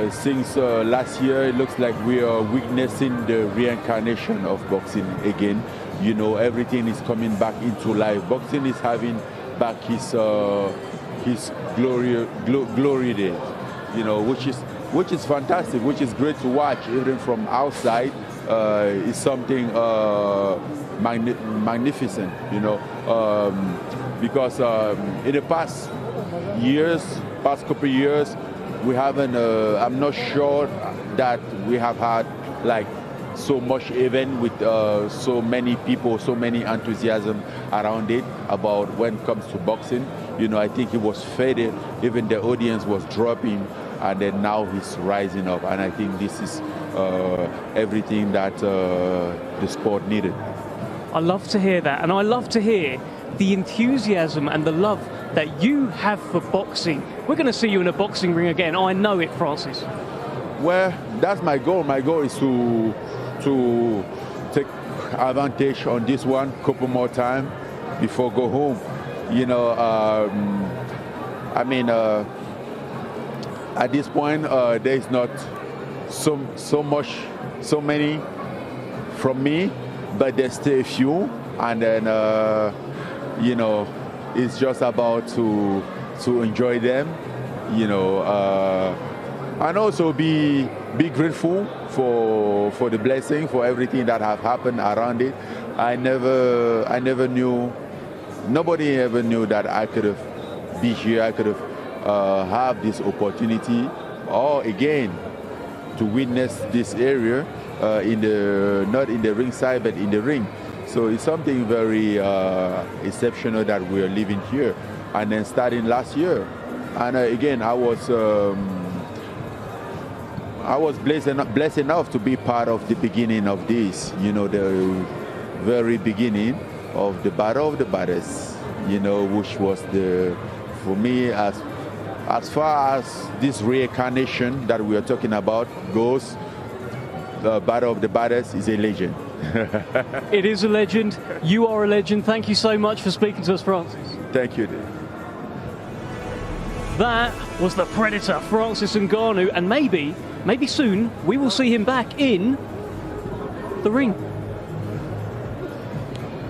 since last year, it looks like we are witnessing the reincarnation of boxing again. You know, everything is coming back into life. Boxing is having back his glory days, you know, which is fantastic, which is great to watch even from outside. Is something magnificent, you know, because in the past couple of years, we haven't. I'm not sure that we have had like so much event with so many people, so many enthusiasm around it about when it comes to boxing. You know, I think it was faded. Even the audience was dropping, and then now he's rising up. And I think this is everything that the sport needed. I love to hear that, and I love to hear the enthusiasm and the love that you have for boxing. We're going to see you in a boxing ring again. I know it, Francis. Well, that's my goal. My goal is to take advantage on this one, couple more time before go home. You know, I mean, at this point, there is not so many from me, but there's still a few, and then you know, it's just about to enjoy them, you know, and also be grateful for the blessing, for everything that have happened around it. I never knew, nobody ever knew that I could have be here, I could have this opportunity, or again, to witness this area not in the ring side, but in the ring. So it's something very exceptional that we are living here. And then starting last year, and again, I was blessed enough to be part of the beginning of this. You know, the very beginning of the Battle of the Baddest. You know, which was for me, as far as this reincarnation that we are talking about goes, the Battle of the Baddest is a legend. It is a legend. You are a legend. Thank you so much for speaking to us, Francis. Thank you, Dave. That was the Predator, Francis Ngannou, and maybe soon we will see him back in the ring.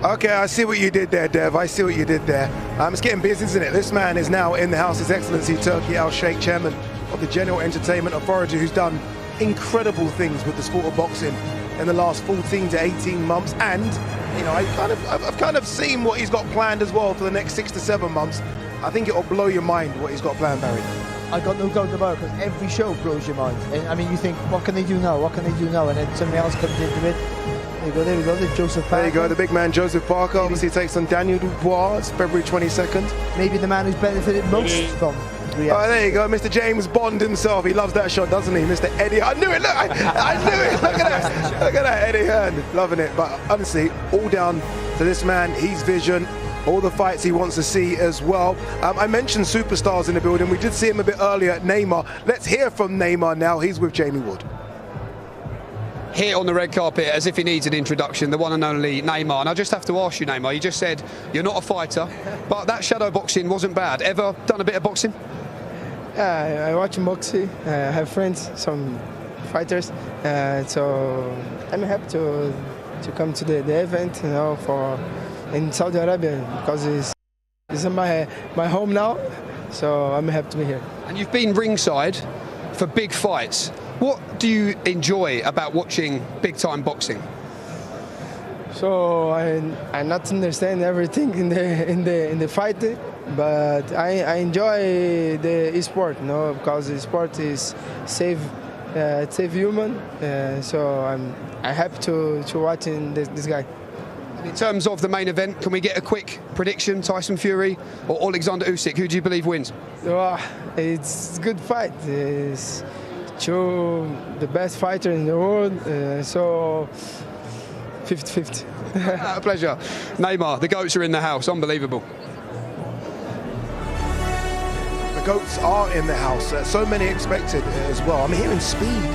Okay, I see what you did there, Dev. I see what you did there. It's getting busy, isn't it? This man is now in the house, His Excellency Turki Al-Sheikh, chairman of the General Entertainment Authority, who's done incredible things with the sport of boxing in the last 14 to 18 months. And, you know, I've kind of seen what he's got planned as well for the next 6 to 7 months. I think it'll blow your mind what he's got planned, Barry. I got no doubt about it, because every show blows your mind. And, I mean, you think, what can they do now? What can they do now? And then something else comes into it. There we go, there's Joseph Parker. There you go, the big man Joseph Parker. Maybe. Obviously takes on Daniel Dubois. It's February 22nd. Maybe the man who's benefited most from Riyadh. Oh, there you go, Mr. James Bond himself. He loves that shot, doesn't he? Mr. Eddie. I knew it, look, I knew it. Look at that. Look at that, Eddie Hearn. Loving it. But honestly, all down to this man, his vision, all the fights he wants to see as well. I mentioned superstars in the building. We did see him a bit earlier, Neymar. Let's hear from Neymar now. He's with Jamie Wood. Here on the red carpet, as if he needs an introduction, the one and only Neymar. And I just have to ask you, Neymar, you just said you're not a fighter, but that shadow boxing wasn't bad. Ever done a bit of boxing? Yeah, I watch boxing. I have friends, some fighters, so I'm happy to come to the event, you know, in Saudi Arabia, because it's my home now, so I'm happy to be here. And you've been ringside for big fights. What do you enjoy about watching big-time boxing? So I not understand everything in the fight, but I enjoy the sport, you know, because the sport is save human. So I'm happy to watching this guy. In terms of the main event, can we get a quick prediction? Tyson Fury or Alexander Usyk? Who do you believe wins? It's a good fight. It's the best fighter in the world, so 50-50. A pleasure. Neymar, the GOATs are in the house. Unbelievable. The GOATs are in the house. So many expected as well. I'm hearing Speed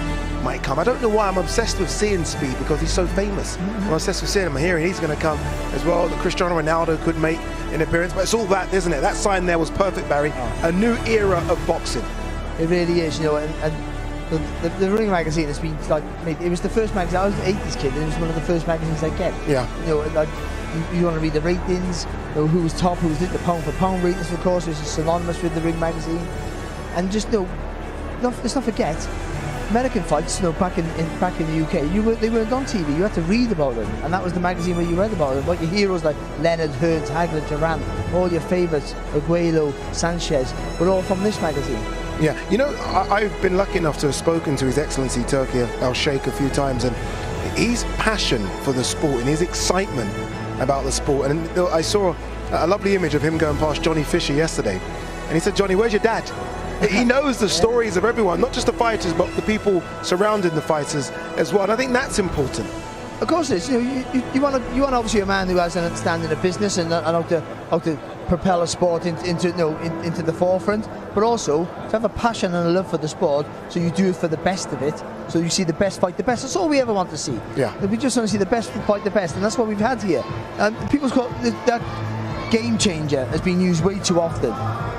might come. I don't know why I'm obsessed with seeing Speed, because he's so famous. I'm obsessed with seeing him. I'm hearing he's going to come as well. That Cristiano Ronaldo could make an appearance. But it's all that, isn't it? That sign there was perfect, Barry. A new era of boxing. It really is, you know, and the Ring magazine has been like, it was the first magazine. I was an 80s kid, and it was one of the first magazines I get. Yeah. You know, like you want to read the ratings, you know, who was top, who was the pound for pound ratings, of course, which is synonymous with the Ring magazine, and just let's not forget, American fights, you know, back in the UK, they weren't on TV. You had to read about them, and that was the magazine where you read about them. Like your heroes like Leonard, Hearns, Hagler, Duran, all your favourites, Aguero, Sanchez, were all from this magazine. Yeah, you know, I've been lucky enough to have spoken to His Excellency Turki Al-Sheikh a few times, and his passion for the sport and his excitement about the sport. And I saw a lovely image of him going past Johnny Fisher yesterday, and he said, "Johnny, where's your dad?" He knows the stories of everyone, not just the fighters, but the people surrounding the fighters as well. And I think that's important. Of course it is. You want obviously a man who has an understanding of business and how to propel a sport into the forefront, but also to have a passion and a love for the sport, so you do it for the best of it, so you see the best fight the best. That's all we ever want to see. Yeah. We just want to see the best fight the best, and that's what we've had here. People's call that game changer has been used way too often,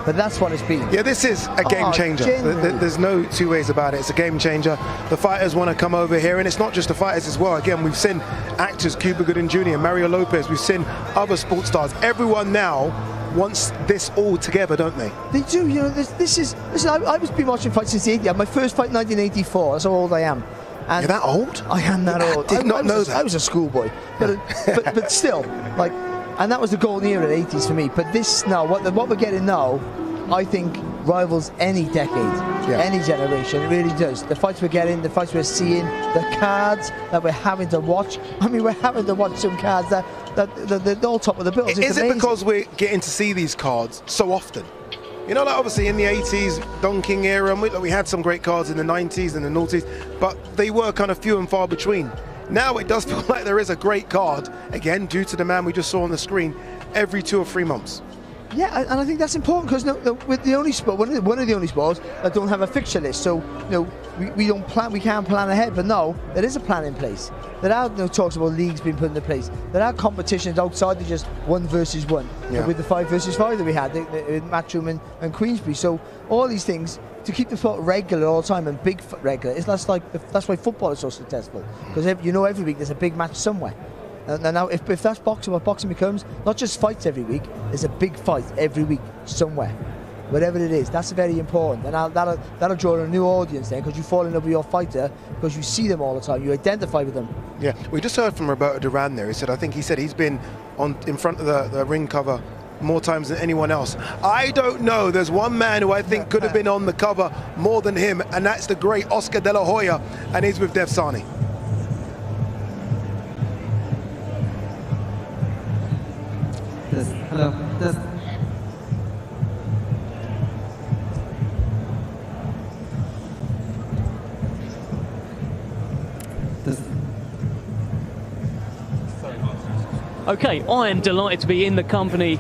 but that's what it's been. Yeah, this is a game changer. There's no two ways about it. It's a game changer. The fighters want to come over here, and it's not just the fighters as well. Again, we've seen actors, Cuba Gooding Jr., Mario Lopez, we've seen other sports stars. Everyone now wants this all together, don't they? They do. Listen, I was been watching fights since the 80s. My first fight in 1984. That's how old I am. And you're that old? I am that old. I did not know that. I was a schoolboy, but still, like, and that was the golden era of the 80s for me. But this now, what we're getting now, I think rivals any decade, any generation. It really does. The fights we're getting, the fights we're seeing, the cards that we're having to watch. I mean, we're having to watch some cards that they're all top of the bills. Is it because we're getting to see these cards so often? You know, like obviously in the 80s, Don King era, and we had some great cards in the 90s and the noughties, but they were kind of few and far between. Now it does feel like there is a great card, again, due to the man we just saw on the screen, every 2 or 3 months. Yeah, and I think that's important, because we're the only sport, one of the only sports that don't have a fixture list. So we don't plan, we can't plan ahead. But no, there is a plan in place. There are talks about leagues being put into place. There are competitions outside of just 1 versus 1, with the 5 versus 5 that we had in Matchroom and Queensbury. So all these things to keep the sport regular all the time, and big regular. That's why football is so successful, because every week there's a big match somewhere. And now, if that's boxing, what boxing becomes, not just fights every week, there's a big fight every week somewhere. Whatever it is, that's very important. And that'll draw a new audience then, because you fall in love with your fighter, because you see them all the time, you identify with them. Yeah, we just heard from Roberto Duran there. He said he's been in front of the ring cover more times than anyone else. I don't know. There's one man who I think could have been on the cover more than him, and that's the great Oscar De La Hoya, and he's with DAZN. Hello. Okay, I am delighted to be in the company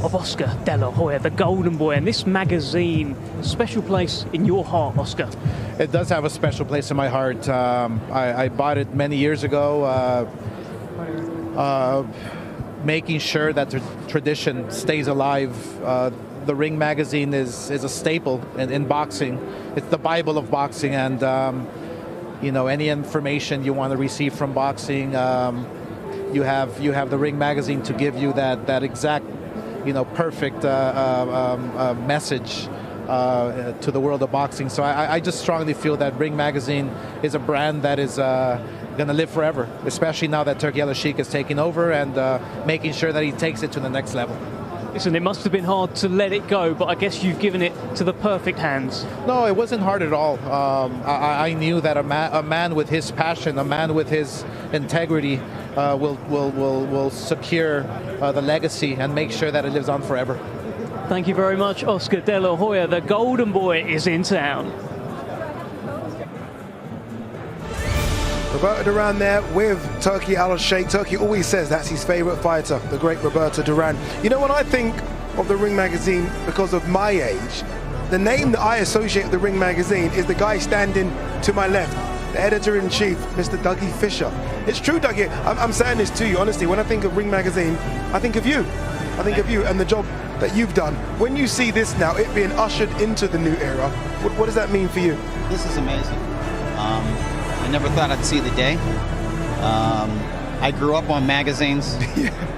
of Oscar De La Hoya, the Golden Boy, and this magazine, special place in your heart, Oscar. It does have a special place in my heart. I bought it many years ago, making sure that the tradition stays alive. The Ring magazine is a staple in boxing. It's the Bible of boxing, and any information you want to receive from boxing, you have the Ring magazine to give you that exact, perfect message to the world of boxing. So I just strongly feel that Ring magazine is a brand that is going to live forever, especially now that Turki Al-Sheikh is taking over and making sure that he takes it to the next level. Listen, it must have been hard to let it go, but I guess you've given it to the perfect hands. No, it wasn't hard at all. I knew that a man with his passion, a man with his integrity will secure the legacy and make sure that it lives on forever. Thank you very much, Oscar De La Hoya. The Golden Boy is in town. Roberto Duran there with Turki Al-Sheikh. Turki always says that's his favorite fighter, the great Roberto Duran. You know, when I think of the Ring magazine, because of my age, the name that I associate with the Ring magazine is the guy standing to my left, the editor-in-chief, Mr. Dougie Fisher. It's true, Dougie. I'm saying this to you, honestly. When I think of Ring magazine, I think of you. I think of you and the job that you've done. When you see this now, it being ushered into the new era, what does that mean for you? This is amazing. I never thought I'd see the day. I grew up on magazines.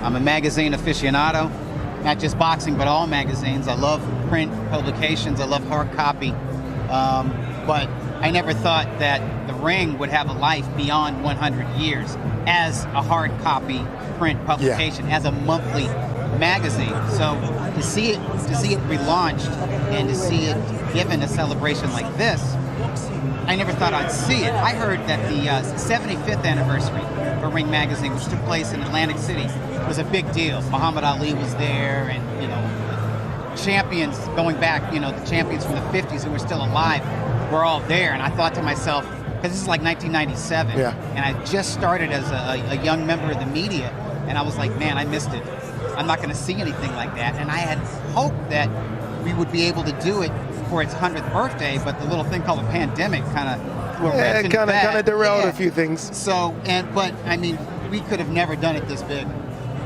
I'm a magazine aficionado, not just boxing, but all magazines. I love print publications. I love hard copy. But I never thought that the Ring would have a life beyond 100 years as a hard copy print publication, as a monthly magazine. So to see it relaunched and to see it given a celebration like this, I never thought I'd see it. I heard that the 75th anniversary for Ring magazine, which took place in Atlantic City, was a big deal. Muhammad Ali was there, and champions going back, the champions from the 50s who were still alive were all there. And I thought to myself, because this is like 1997, and I just started as a young member of the media, and I was like, man, I missed it. I'm not going to see anything like that. And I had hoped that we would be able to do it for its 100th birthday, but the little thing called a pandemic kind of derailed a few things. So, but I mean, we could have never done it this big.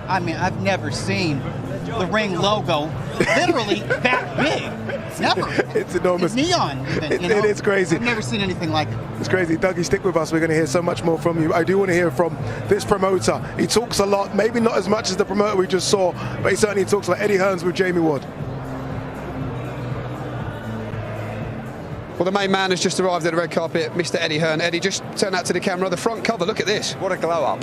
I mean, I've never seen the Ring logo literally that big. Never. It's enormous. It's neon. Even, you know? It is crazy. I've never seen anything like it. It's crazy. Dougie, stick with us. We're going to hear so much more from you. I do want to hear from this promoter. He talks a lot, maybe not as much as the promoter we just saw, but he certainly talks about Eddie Hearns with Jamie Ward. Well, the main man has just arrived at the red carpet, Mr. Eddie Hearn. Eddie, just turn out to the camera. The front cover, look at this. What a glow up.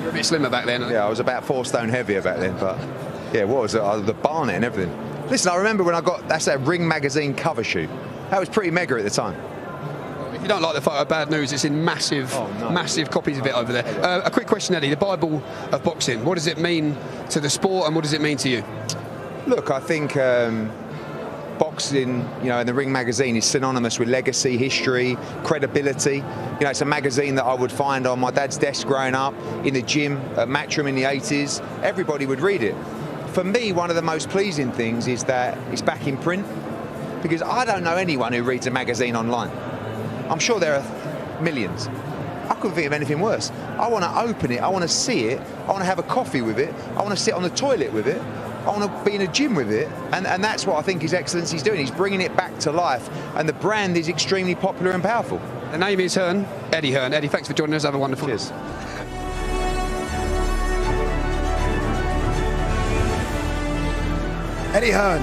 You're a bit slimmer back then. Yeah, I was about 4 stone heavier back then, but yeah, what was it? The barnet and everything. Listen, I remember when I got, that's that Ring magazine cover shoot. That was pretty mega at the time. If you don't like the photo, bad news, it's in massive copies of it over there. A quick question, Eddie, the Bible of boxing, what does it mean to the sport and what does it mean to you? Look, I think boxing, you know, and the Ring magazine is synonymous with legacy, history, credibility. You know, it's a magazine that I would find on my dad's desk growing up, in the gym, at Matchroom in the 80s. Everybody would read it. For me, one of the most pleasing things is that it's back in print, because I don't know anyone who reads a magazine online. I'm sure there are millions. I couldn't think of anything worse. I want to open it, I want to see it, I want to have a coffee with it, I want to sit on the toilet with it, I want to be in a gym with it, and that's what I think His Excellency's doing. He's bringing it back to life, and the brand is extremely popular and powerful. The name is Hearn, Eddie Hearn. Eddie, thanks for joining us. Have a wonderful Cheers. Eddie Hearn,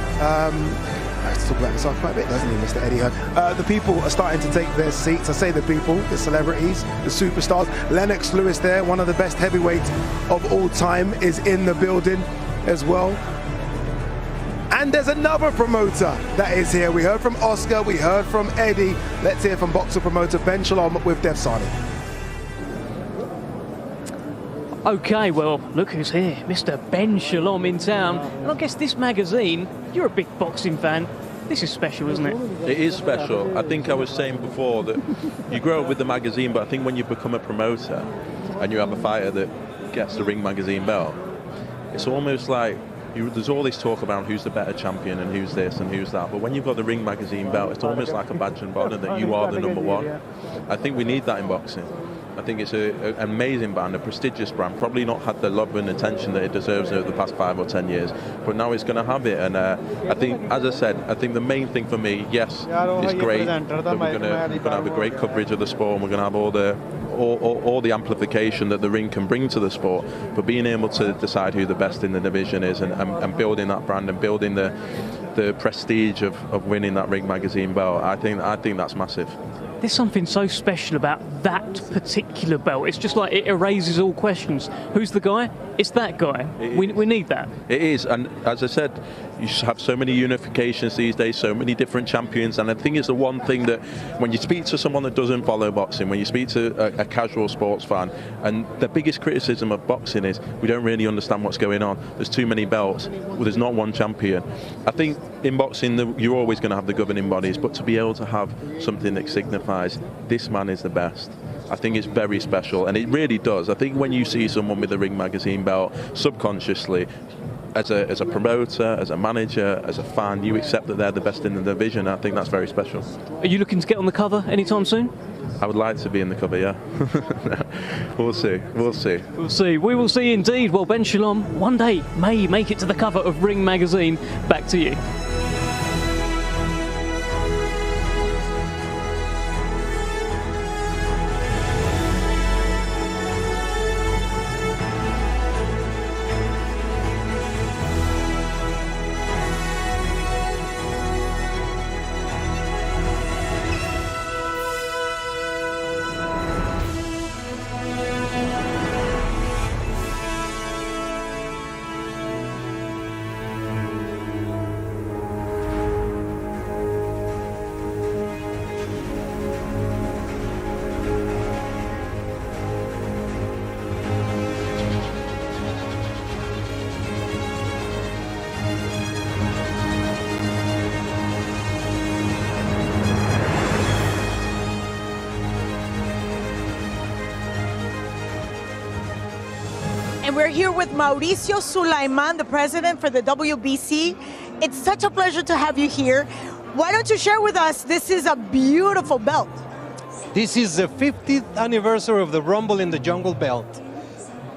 let's talk about himself quite a bit, doesn't he, Mr. Eddie Hearn? The people are starting to take their seats. I say the people, the celebrities, the superstars. Lennox Lewis there, one of the best heavyweights of all time, is in the building as well. And there's another promoter that is here. We heard from Oscar, we heard from Eddie. Let's hear from boxer promoter Ben Shalom with DAZN. Okay, well, look who's here, Mr. Ben Shalom in town. And I guess this magazine, you're a big boxing fan. This is special, isn't it? It is special. I think I was saying before that you grow up with the magazine, but I think when you become a promoter and you have a fighter that gets the Ring magazine belt, it's almost like there's all this talk about who's the better champion and who's this and who's that, but when you've got the Ring magazine belt, it's almost like a badge and honor that you are the number one. I think we need that in boxing. I think it's an amazing brand, a prestigious brand, probably not had the love and attention that it deserves over the past 5 or 10 years, but now it's going to have it. And I think, as I said, I think the main thing for me, yes, it's great that we're going to have a great coverage of the sport, and we're going to have all the amplification that the Ring can bring to the sport, but being able to decide who the best in the division is and building that brand and building the prestige of winning that Ring magazine belt, I think that's massive. There's something so special about that particular belt. It's just like it erases all questions. Who's the guy? It's that guy. We need that. It is, and as I said, you have so many unifications these days, so many different champions, and I think it's the one thing that when you speak to someone that doesn't follow boxing, when you speak to a casual sports fan, and the biggest criticism of boxing is we don't really understand what's going on. There's too many belts. Well, there's not one champion. I think in boxing you're always going to have the governing bodies, but to be able to have something that signifies this man is the best, I think it's very special, and it really does. I think when you see someone with the Ring magazine belt, subconsciously, as a promoter, as a manager, as a fan, you accept that they're the best in the division. I think that's very special. Are you looking to get on the cover anytime soon? I would like to be in the cover, yeah. We'll see. We'll see. We'll see. We will see indeed. Well, Ben Shalom one day may make it to the cover of Ring magazine. Back to you. And we're here with Mauricio Sulaiman, the president for the WBC. It's such a pleasure to have you here. Why don't you share with us, this is a beautiful belt. This is the 50th anniversary of the Rumble in the Jungle belt.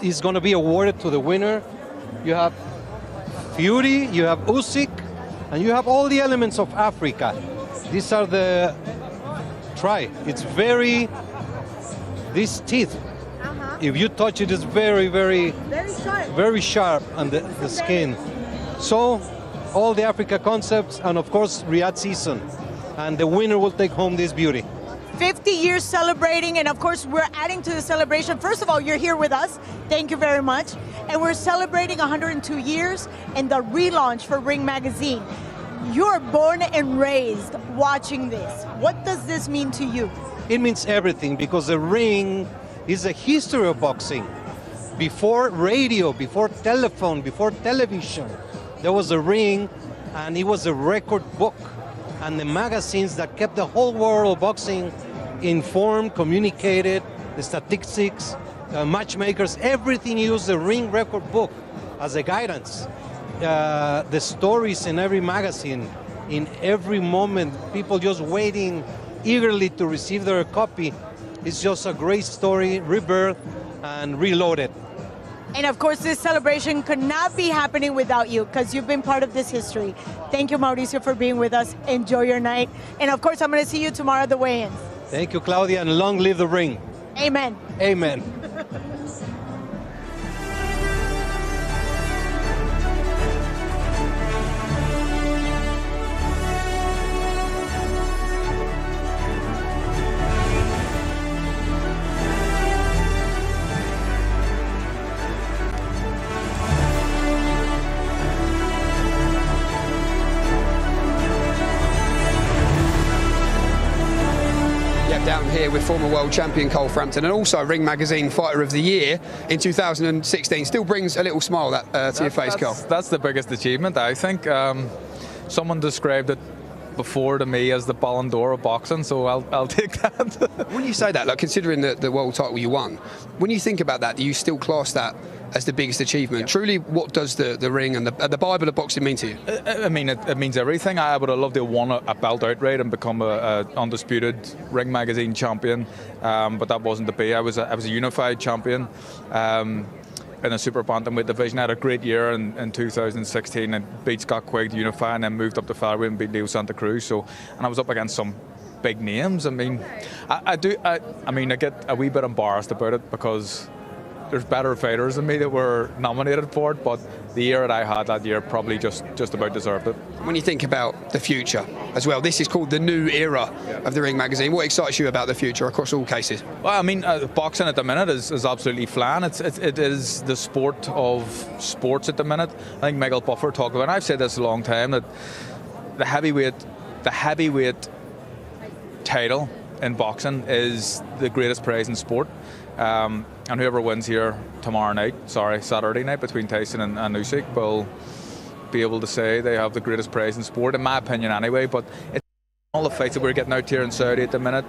It's going to be awarded to the winner. You have Fury, you have Usyk, and you have all the elements of Africa. These are the... Try. It's very... These teeth, if you touch it, it's very, very... Very sharp on the skin. So, all the Africa concepts, and of course, Riyadh season. And the winner will take home this beauty. 50 years celebrating, and of course we're adding to the celebration. First of all, you're here with us. Thank you very much. And we're celebrating 102 years and the relaunch for Ring Magazine. You're born and raised watching this. What does this mean to you? It means everything, because the ring is a history of boxing. Before radio, before telephone, before television, there was a ring, and it was a record book. And the magazines that kept the whole world of boxing informed, communicated, the statistics, matchmakers, everything used the ring record book as a guidance. The stories in every magazine, in every moment, people just waiting eagerly to receive their copy. It's just a great story, rebirth and reloaded. And of course, this celebration could not be happening without you, because you've been part of this history. Thank you, Mauricio, for being with us. Enjoy your night. And of course, I'm going to see you tomorrow at the weigh-ins. Thank you, Claudia, and long live the ring. Amen. Amen. Down here with former world champion Cole Frampton, and also Ring Magazine Fighter of the Year in 2016. Still brings a little smile to your face, Cole. That's the biggest achievement, I think. Someone described it before to me as the Ballon d'Or of boxing, so I'll take that. When you say that, like considering the world title you won, when you think about that, do you still class that as the biggest achievement? Yeah. Truly, what does the ring and the Bible of boxing mean to you? I mean, it means everything. I would have loved to have won a belt outright and become a undisputed Ring Magazine champion, but that wasn't to be. I was a unified champion in the super bantamweight division. I had a great year in 2016 and beat Scott Quigg to unify, and then moved up to featherweight and beat Leo Santa Cruz. And I was up against some big names. I mean, I get a wee bit embarrassed about it, because there's better fighters than me that were nominated for it, but the year that I had that year probably just about deserved it. When you think about the future as well, this is called the new era of the Ring Magazine. What excites you about the future across all cases? Well, I mean, boxing at the minute is absolutely flying. It is the sport of sports at the minute. I think Michael Buffer talked about, and I've said this a long time, that the heavyweight title in boxing is the greatest prize in sport. And whoever wins here Saturday night between Tyson and Usyk will be able to say they have the greatest prize in sport, in my opinion anyway. But it's all the fights that we're getting out here in Saudi at the minute.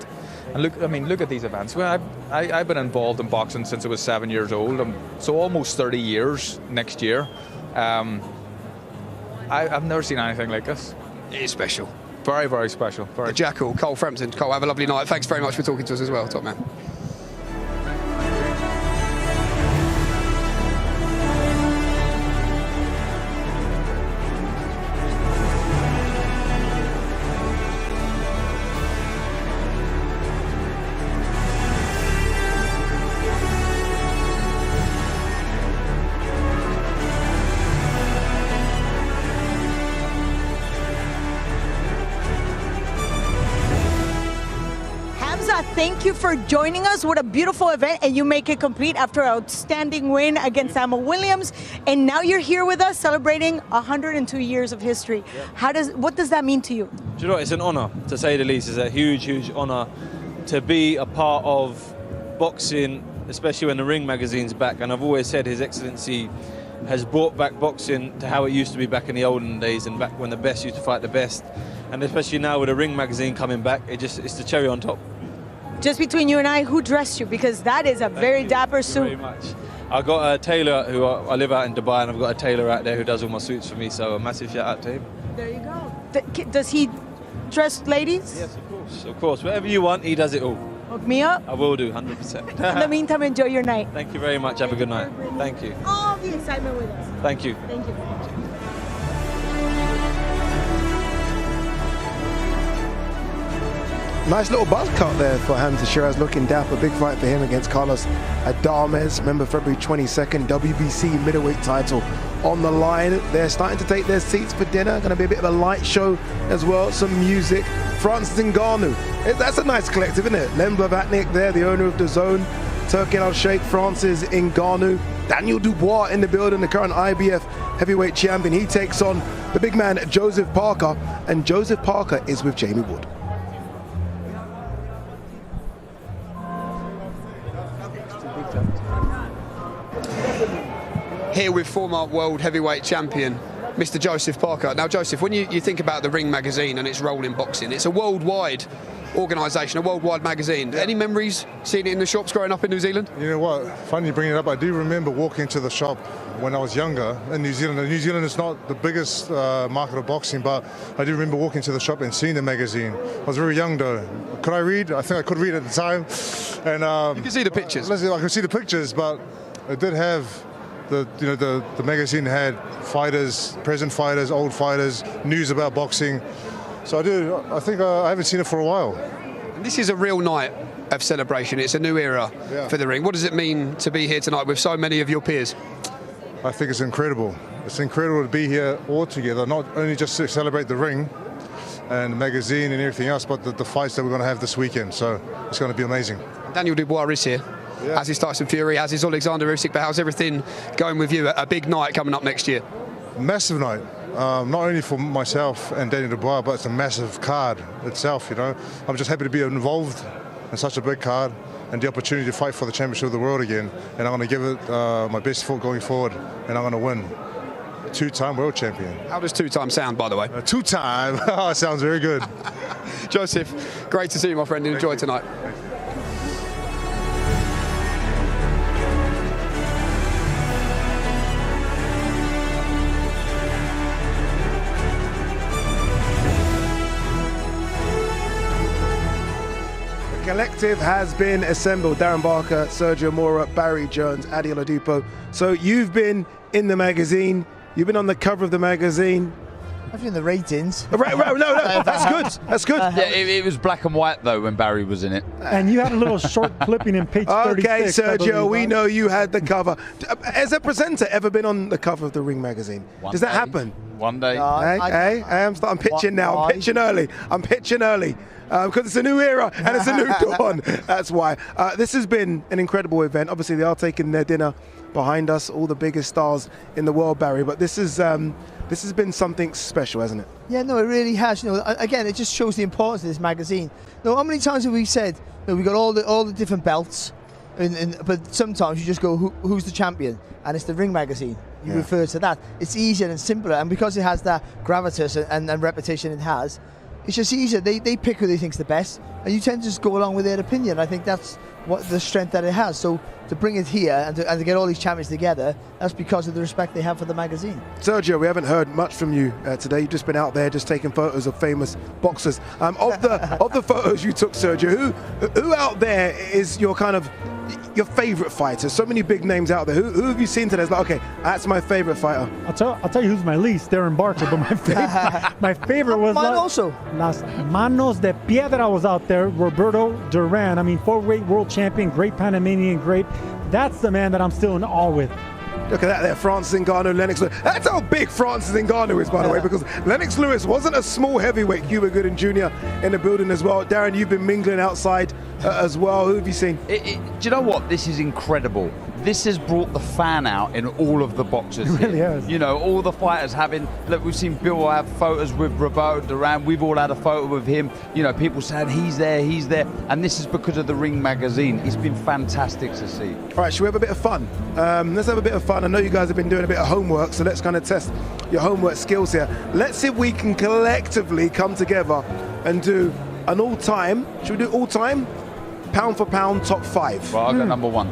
And look at these events. Well, I've been involved in boxing since I was 7 years old, so almost 30 years next year. I've never seen anything like this. It is special. Very, very special. The Jackal, Cole Frampton. Cole, have a lovely night. Thanks very much for talking to us as well, top man. Thank you for joining us. What a beautiful event, and you make it complete after an outstanding win against Samuel Williams. And now you're here with us celebrating 102 years of history. What does that mean to you? Do you know, it's an honor, to say the least. It's a huge, huge honor to be a part of boxing, especially when the Ring Magazine's back. And I've always said His Excellency has brought back boxing to how it used to be back in the olden days, and back when the best used to fight the best. And especially now with the Ring Magazine coming back, it's the cherry on top. Just between you and I, who dressed you? Because that is a very dapper suit. Thank you very much. I got a tailor who I live out in Dubai, and I've got a tailor out there who does all my suits for me. So a massive shout out to him. There you go. Does he dress ladies? Yes, of course. Of course. Whatever you want, he does it all. Hook me up. I will do, 100%. In the meantime, enjoy your night. Thank you very much. Have a good night. Thank you. All the excitement with us. Thank you. Thank you. Nice little buzz cut there for Hamza Shiraz, looking dapper. Big fight for him against Carlos Adames. Remember, February 22nd, WBC middleweight title on the line. They're starting to take their seats for dinner. Going to be a bit of a light show as well. Some music. Francis Ngannou. That's a nice collective, isn't it? Len Blavatnik there, the owner of DAZN. Turkin Al-Sheikh, Francis Ngannou. Daniel Dubois in the building, the current IBF heavyweight champion. He takes on the big man, Joseph Parker. And Joseph Parker is with Jamie Wood. Here with former world heavyweight champion, Mr. Joseph Parker. Now, Joseph, when you think about the Ring magazine and its role in boxing, it's a worldwide organisation, a worldwide magazine. Yeah. Any memories seeing it in the shops growing up in New Zealand? You know what, funny you bring it up, I do remember walking to the shop when I was younger in New Zealand. New Zealand is not the biggest market of boxing, but I do remember walking to the shop and seeing the magazine. I was very young though. Could I read? I think I could read at the time. And you can see the pictures. I could see the pictures, but it did have the magazine had fighters, present fighters, old fighters, news about boxing. So I think I haven't seen it for a while. And this is a real night of celebration. It's a new era for the Ring. What does it mean to be here tonight with so many of your peers? I think it's incredible. It's incredible to be here all together, not only just to celebrate the Ring and the magazine and everything else, but the fights that we're going to have this weekend. So it's going to be amazing. Daniel Dubois is here. Yeah. As is Tyson Fury, as is Alexander Usyk. But how's everything going with you? A big night coming up next year. Massive night. Not only for myself and Daniel Dubois, but it's a massive card itself, you know. I'm just happy to be involved in such a big card and the opportunity to fight for the championship of the world again. And I'm going to give it my best foot going forward, and I'm going to win. Two-time world champion. How does two-time sound, by the way? Two-time. Oh, it sounds very good. Joseph, great to see you, my friend, and enjoy tonight. Collective has been assembled. Darren Barker, Sergio Mora, Barry Jones, Adi Oladipo. So you've been in the magazine. You've been on the cover of the magazine. I've been in the ratings. No, that's good. That's good. Yeah, it was black and white though when Barry was in it. And you had a little short clipping in page 36. Okay, Sergio, we know you had the cover. Has a presenter ever been on the cover of the Ring magazine? Does that happen? One day. I'm pitching now. I'm pitching early. Because it's a new era and it's a new dawn. That's why. This has been an incredible event. Obviously, they are taking their dinner behind us, all the biggest stars in the world, Barry. But this has been something special, hasn't it? Yeah, no, it really has. You know, again, it just shows the importance of this magazine. You know, how many times have we said we got all the different belts, but sometimes you just go, who's the champion? And it's the Ring magazine. You refer to that. It's easier and simpler, and because it has that gravitas and repetition it has, it's just easier. They pick who they think's the best, and you tend to just go along with their opinion. I think that's what the strength that it has. So to bring it here and to get all these champions together, that's because of the respect they have for the magazine. Sergio, we haven't heard much from you today. You've just been out there just taking photos of famous boxers. Of the photos you took, Sergio, who out there is your your favorite fighter? So many big names out there. Who have you seen today? It's like, okay, that's my favorite fighter. I'll tell you who's my least, Darren Barker, but my favorite was mine also. Las Manos de Piedra was out there. Roberto Duran. I mean, 4-weight world champion, great Panamanian, great. That's the man that I'm still in awe with. Look at that there, Francis Ngannou, Lennox Lewis. That's how big Francis Ngannou is, by the way, because Lennox Lewis wasn't a small heavyweight. Cuba Gooding Jr. in the building as well. Darren, you've been mingling outside as well. Who have you seen? Do you know what? This is incredible. This has brought the fan out in all of the boxers. It really has. You know, all the fighters having, look, we've seen Bill have photos with Roberto Duran. We've all had a photo with him. You know, people saying he's there. And this is because of the Ring magazine. It's been fantastic to see. All right, should we have a bit of fun? Let's have a bit of fun. I know you guys have been doing a bit of homework, so let's kind of test your homework skills here. Let's see if we can collectively come together and do an all-time, should we do all-time? Pound for pound top 5. Well, I'll go number 1.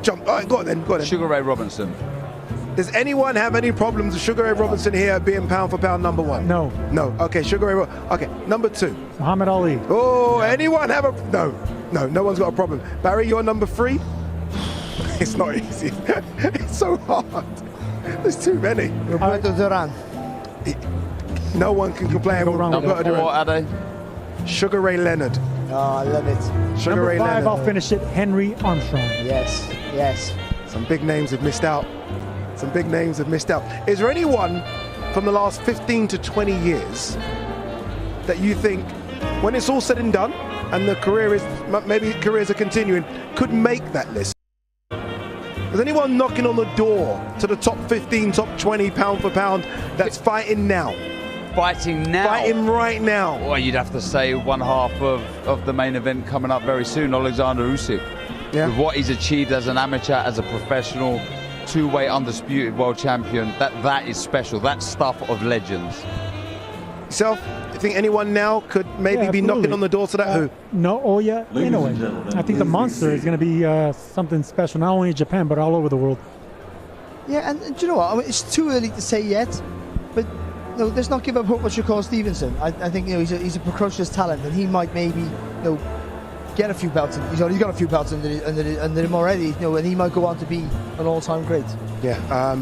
Jump. All right, go on then. Sugar Ray Robinson. Does anyone have any problems with Sugar Ray Robinson here being pound for pound number 1? No. No. Okay, Sugar Ray. Okay, number 2. Muhammad Ali. Oh, anyone have a no one's got a problem. Barry, you're number 3. It's not easy. It's so hard. There's too many. Roberto Duran. No one can complain with Number 4, Ade. Sugar Ray Leonard. Oh, I love it. Sugar Number Ray 5, Leonard. I'll finish it. Henry Armstrong. Yes. Some big names have missed out. Is there anyone from the last 15 to 20 years that you think, when it's all said and done, and the careers are continuing, could make that list? Is anyone knocking on the door to the top 15, top 20 pound for pound that's fighting now? Fighting now? Fighting right now. Well, you'd have to say one half of the main event coming up very soon, Alexander Usyk. Yeah. With what he's achieved as an amateur, as a professional, two-way undisputed world champion, that is special. That's stuff of legends. Yourself, you think anyone now could maybe be knocking on the door to that? Who? No, Oya Inoue. I think the monster is going to be something special, not only in Japan, but all over the world. Yeah, and do you know what? I mean, it's too early to say yet, but no, let's not give up hope on Shakur Stevenson. I think he's a precocious talent, and he might maybe get a few belts. He's already got a few belts under him already, and he might go on to be an all-time great. Yeah,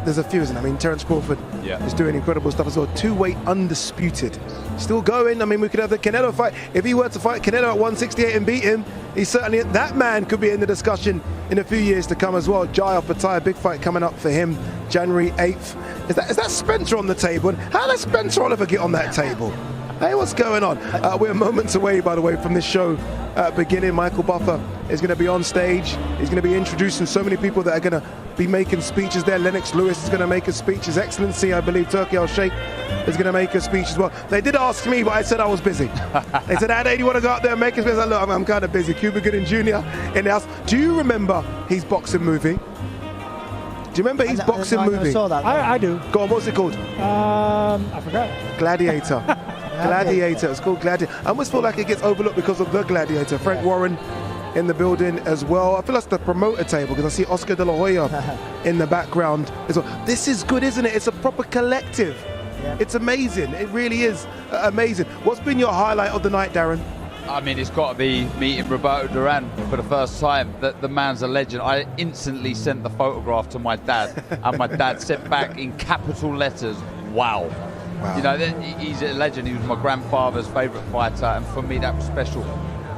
there's a few, isn't it? I mean, Terence Crawford is doing incredible stuff as well. Two-way undisputed. Still going. I mean, we could have the Canelo fight. If he were to fight Canelo at 168 and beat him, that man could be in the discussion in a few years to come as well. Jai Pattaya, big fight coming up for him, January 8th. Is that Spencer on the table? How does Spencer Oliver get on that table? Hey, what's going on? We're moments away, by the way, from this show beginning. Michael Buffer is going to be on stage. He's going to be introducing so many people that are going to be making speeches there. Lennox Lewis is going to make a speech. His Excellency, I believe, Turki Al-Sheikh is going to make a speech as well. They did ask me, but I said I was busy. They said, Ade, do you want to go out there and make a speech? I said, look, I'm kind of busy. Cuba Gooding Jr. in the house. Do you remember his boxing movie? Do you remember his boxing movie? I saw that. I do. Go on, what's it called? I forgot. Gladiator. Gladiator. It's called Gladiator. I almost feel like it gets overlooked because of the Gladiator. Frank Warren in the building as well. I feel like it's the promoter table because I see Oscar De La Hoya in the background as well. This is good, isn't it? It's a proper collective. Yeah. It's amazing. It really is amazing. What's been your highlight of the night, Darren? I mean, it's got to be meeting Roberto Duran for the first time. The man's a legend. I instantly sent the photograph to my dad, and my dad sent back in capital letters, wow. You know, he's a legend. He was my grandfather's favourite fighter, and for me, that was special.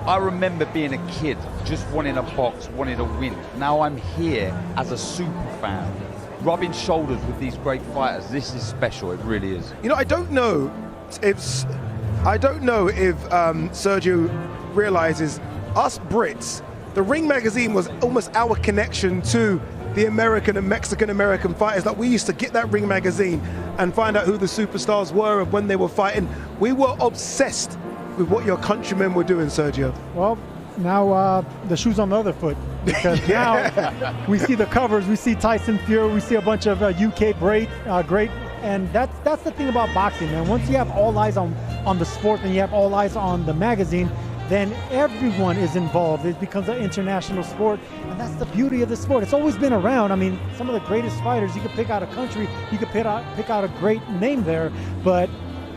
I remember being a kid, just wanting a box, wanting to win. Now I'm here as a super fan, rubbing shoulders with these great fighters. This is special. It really is. You know, I don't know if Sergio realizes us Brits, the Ring magazine was almost our connection to the American and Mexican American fighters. Like, we used to get that Ring magazine and find out who the superstars were and when they were fighting. We were obsessed with what your countrymen were doing, Sergio. Well, now the shoe's on the other foot, because now we see the covers, we see Tyson Fury, we see a bunch of UK great, and that's the thing about boxing, man. Once you have all eyes on the sport and you have all eyes on the magazine, then everyone is involved. It becomes an international sport, and that's the beauty of the sport. It's always been around. I mean, some of the greatest fighters, you could pick out a country, you could pick out a great name there, but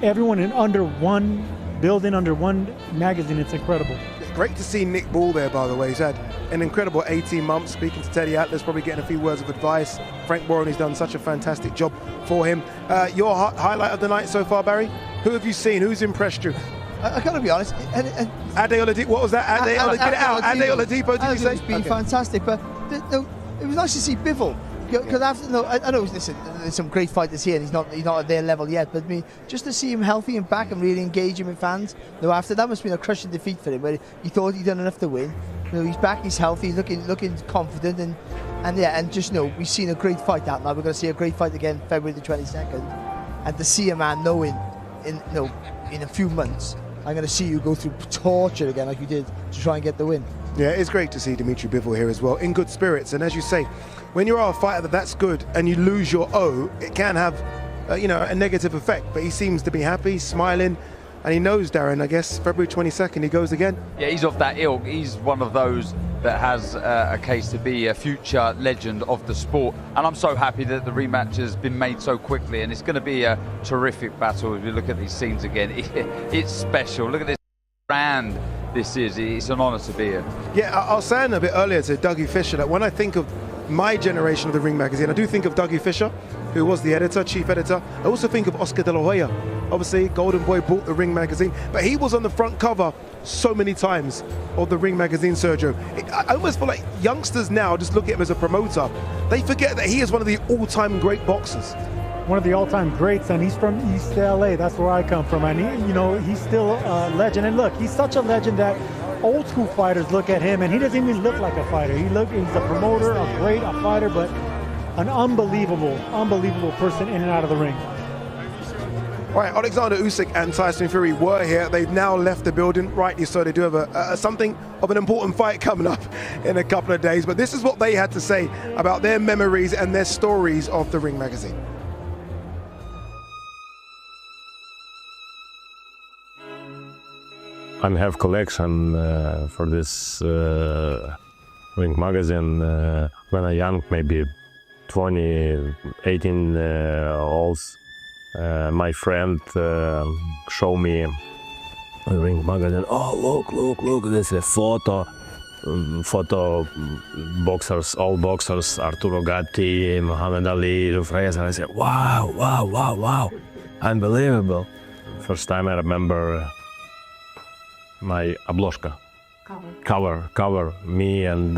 everyone under one building, under one magazine, it's incredible. Great to see Nick Ball there, by the way. He's had an incredible 18 months speaking to Teddy Atlas, probably getting a few words of advice. Frank Warren has done such a fantastic job for him. Your highlight of the night so far, Barry? Who have you seen? Who's impressed you? I gotta be honest. Ade Oladipo, what was that? Ade Oladipo, did you say? It's been fantastic, but it was nice to see Bivol. Because I know, listen, there's some great fighters here, and he's not at their level yet. But just to see him healthy and back and really engaging with fans. After that must have been a crushing defeat for him, where he thought he'd done enough to win. He's back, he's healthy, looking confident, and just we've seen a great fight out now. We're going to see a great fight again February the 22nd, and to see a man knowing in a few months, I'm going to see you go through torture again like you did to try and get the win. Yeah, it's great to see Dimitri Bivol here as well, in good spirits. And as you say, when you are a fighter that's good and you lose your O, it can have a negative effect. But he seems to be happy, smiling, and he knows, Darren, I guess February 22nd he goes again. Yeah, he's off that ilk. He's one of those that has a case to be a future legend of the sport. And I'm so happy that the rematch has been made so quickly, and it's going to be a terrific battle. If you look at these scenes again, it's special. Look at this brand this is. It's an honor to be here. Yeah, I was saying a bit earlier to Dougie Fisher that when I think of my generation of the Ring magazine, I do think of Dougie Fisher, who was the editor, chief editor. I also think of Oscar De La Hoya. Obviously, Golden Boy bought the Ring magazine, but he was on the front cover so many times of the Ring magazine, Sergio. I almost feel like youngsters now just look at him as a promoter. They forget that he is one of the all-time great boxers. One of the all-time greats, and he's from East LA. That's where I come from, and he's still a legend. And look, he's such a legend that old school fighters look at him, and he doesn't even look like a fighter. He's a promoter, a fighter, but an unbelievable person in and out of the ring. All right, Alexander Usyk and Tyson Fury were here. They've now left the building, rightly so. They do have something of an important fight coming up in a couple of days. But this is what they had to say about their memories and their stories of the Ring magazine. I have collection for this Ring magazine when I young, maybe 20, 18 olds. My friend showed me a Ring magazine. Oh, look, this is a photo boxers, all boxers, Arturo Gatti, Muhammad Ali, Joe Frazier. I said, wow, unbelievable. First time I remember my обложка, cover, me and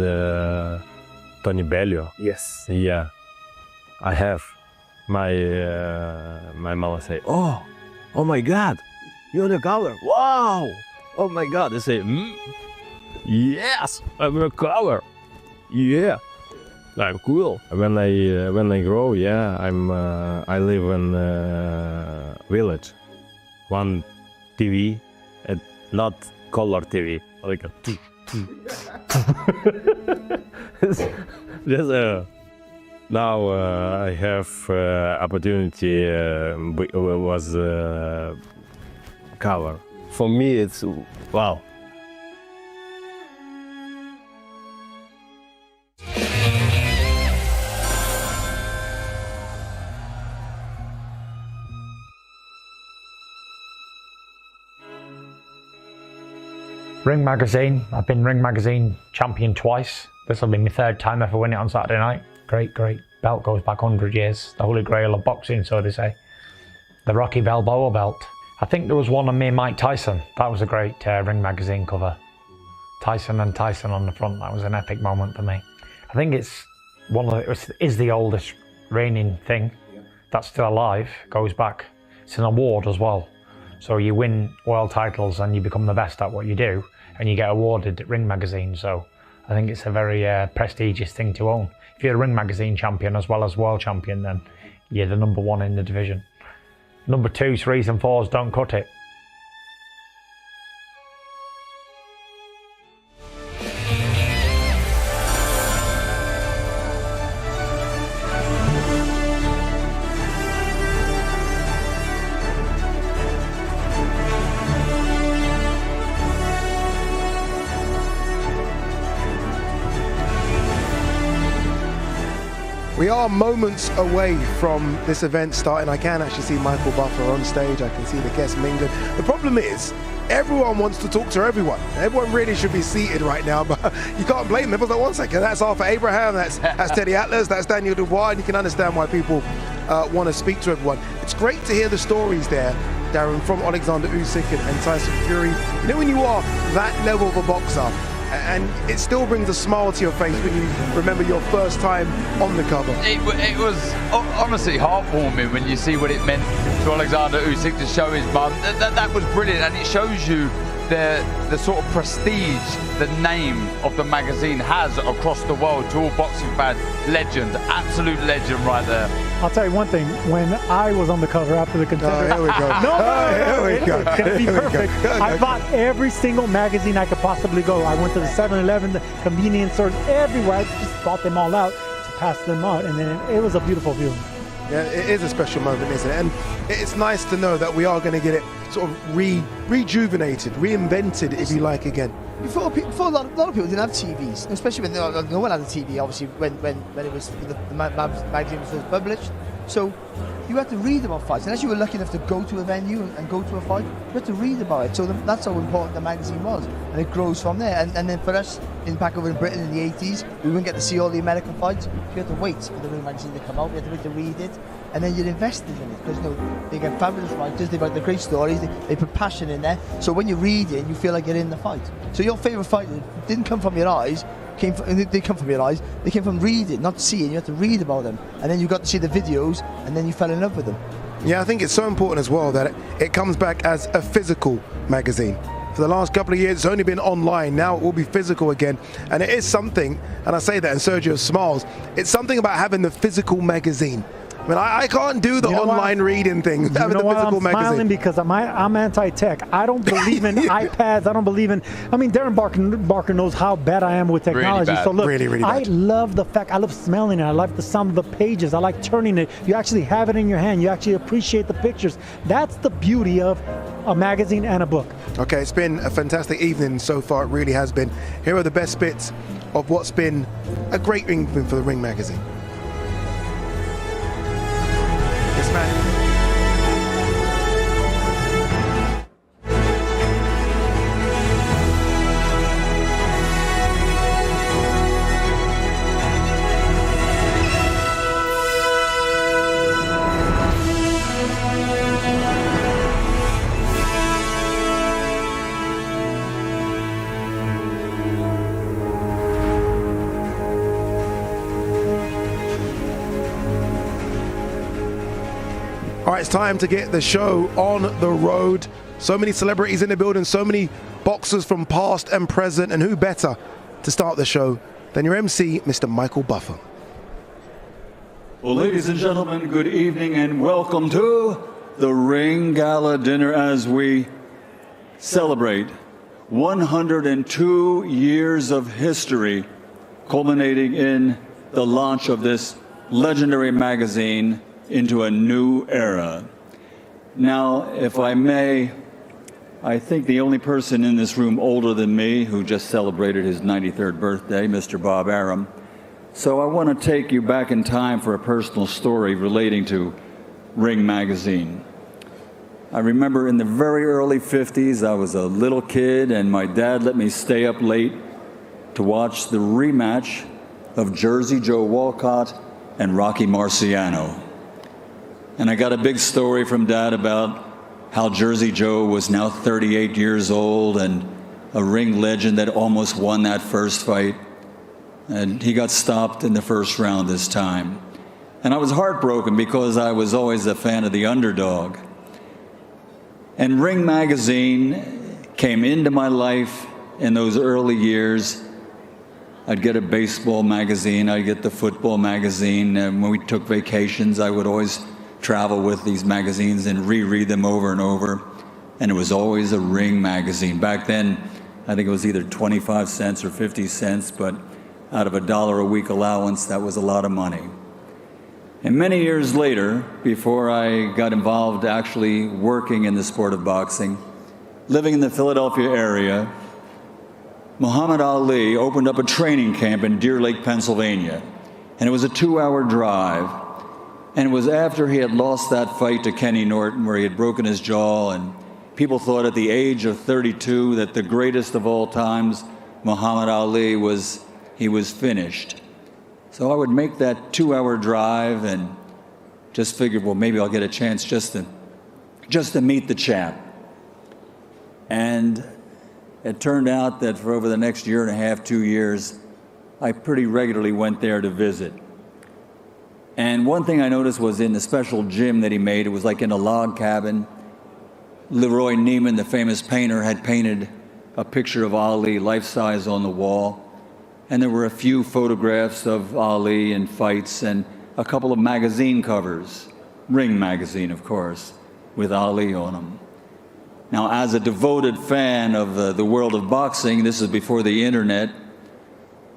Tony Bellew. Yes. Yeah, I have. My mama say, oh my God, you're the cover. Wow, oh my God. I say, yes, I'm the cover. Yeah, I'm cool. When I grow, yeah, I live in village. One TV, not color TV, like a just now I have opportunity was cover. For me, it's wow. Ring Magazine. I've been Ring Magazine champion twice. This will be my third time ever win it on Saturday night. Great belt, goes back 100 years. The holy grail of boxing, so they say. The Rocky Balboa belt. I think there was one on me and Mike Tyson. That was a great Ring Magazine cover. Tyson and Tyson on the front. That was an epic moment for me. I think it's is the oldest reigning thing that's still alive. Goes back. It's an award as well. So you win world titles and you become the best at what you do, and you get awarded at Ring Magazine. So I think it's a very prestigious thing to own. If you're a Ring Magazine champion as well as world champion, then you're the #1 in the division. Number 2, 3s and 4s don't cut it. We are moments away from this event starting. I can actually see Michael Buffer on stage. I can see the guests mingling. The problem is, everyone wants to talk to everyone. Everyone really should be seated right now, but you can't blame them. Everyone's like, 1 second, that's Arthur Abraham, that's Teddy Atlas, that's Daniel Dubois, and you can understand why people want to speak to everyone. It's great to hear the stories there, Darren, from Alexander Usyk and Tyson Fury. You know, when you are that level of a boxer, and it still brings a smile to your face when you remember your first time on the cover. It was honestly heartwarming when you see what it meant to Alexander Usyk to show his mum. That was brilliant, and it shows you the sort of prestige the name of the magazine has across the world to all boxing fans. Legend, absolute legend right there. I'll tell you one thing, when I was on the cover after the Contender... here we go. Here we go. To be perfect, I bought every single magazine I could possibly go. I went to the 7-Eleven, the convenience stores, everywhere. I just bought them all out to pass them out, and then it was a beautiful feeling. Yeah, it is a special moment, isn't it? And it's nice to know that we are going to get it sort of rejuvenated, reinvented, if you like, again. before a lot of people didn't have TVs, especially when no one had a TV. Obviously, when it was the magazine was first published, so you had to read about fights. Unless you were lucky enough to go to a venue and go to a fight, you had to read about it. So that's how important the magazine was, and it grows from there. And then for us back over in Britain in the 80s, we wouldn't get to see all the American fights. So you had to wait for the Ring magazine to come out. You had to wait to read it, and then you're invested in it because they get fabulous writers. They write the great stories. They put passion in there. So when you read it, you feel like you're in the fight. So your favourite fight didn't come from your eyes. They come from your eyes. They came from reading, not seeing. You had to read about them, and then you got to see the videos, and then you fell in love with them. Yeah, I think it's so important as well that it comes back as a physical magazine. For the last couple of years, it's only been online. Now it will be physical again, and it is something. And I say that, and Sergio smiles. It's something about having the physical magazine. I mean, I can't do the online reading thing without the physical magazine. I'm smiling because I'm anti-tech. I don't believe in iPads. I don't believe in. I mean, Darren Barker knows how bad I am with technology. Really bad. So look, really bad. I love the fact. I love smelling it. I like the sound of the pages. I like turning it. You actually have it in your hand. You actually appreciate the pictures. That's the beauty of a magazine and a book. Okay, it's been a fantastic evening so far. It really has been. Here are the best bits of what's been a great evening for the Ring magazine. Yes, man. All right, it's time to get the show on the road. So many celebrities in the building, so many boxers from past and present, and who better to start the show than your MC, Mr. Michael Buffer. Well, ladies and gentlemen, good evening and welcome to the Ring Gala dinner as we celebrate 102 years of history, culminating in the launch of this legendary magazine into a new era. Now, if I may, I think the only person in this room older than me who just celebrated his 93rd birthday, Mr. Bob Arum. So I want to take you back in time for a personal story relating to Ring magazine. I remember in the very early 50s, I was a little kid and my dad let me stay up late to watch the rematch of Jersey Joe Walcott and Rocky Marciano. And I got a big story from Dad about how Jersey Joe was now 38 years old and a ring legend that almost won that first fight. And he got stopped in the first round this time. And I was heartbroken because I was always a fan of the underdog. And Ring magazine came into my life in those early years. I'd get a baseball magazine, I'd get the football magazine, and when we took vacations, I would always travel with these magazines and reread them over and over. And it was always a Ring magazine. Back then, I think it was either 25 cents or 50 cents, but out of $1 a week allowance, that was a lot of money. And many years later, before I got involved actually working in the sport of boxing, living in the Philadelphia area, Muhammad Ali opened up a training camp in Deer Lake, Pennsylvania. And it was a 2-hour drive. And it was after he had lost that fight to Kenny Norton where he had broken his jaw, and people thought at the age of 32 that the greatest of all times, Muhammad Ali, was finished. So I would make that 2-hour drive and just figured, well, maybe I'll get a chance just to meet the champ. And it turned out that for over the next year and a half, 2 years, I pretty regularly went there to visit. And one thing I noticed was in the special gym that he made, it was like in a log cabin. Leroy Neiman, the famous painter, had painted a picture of Ali life-size on the wall. And there were a few photographs of Ali in fights and a couple of magazine covers, Ring magazine, of course, with Ali on them. Now, as a devoted fan of the world of boxing, this is before the internet,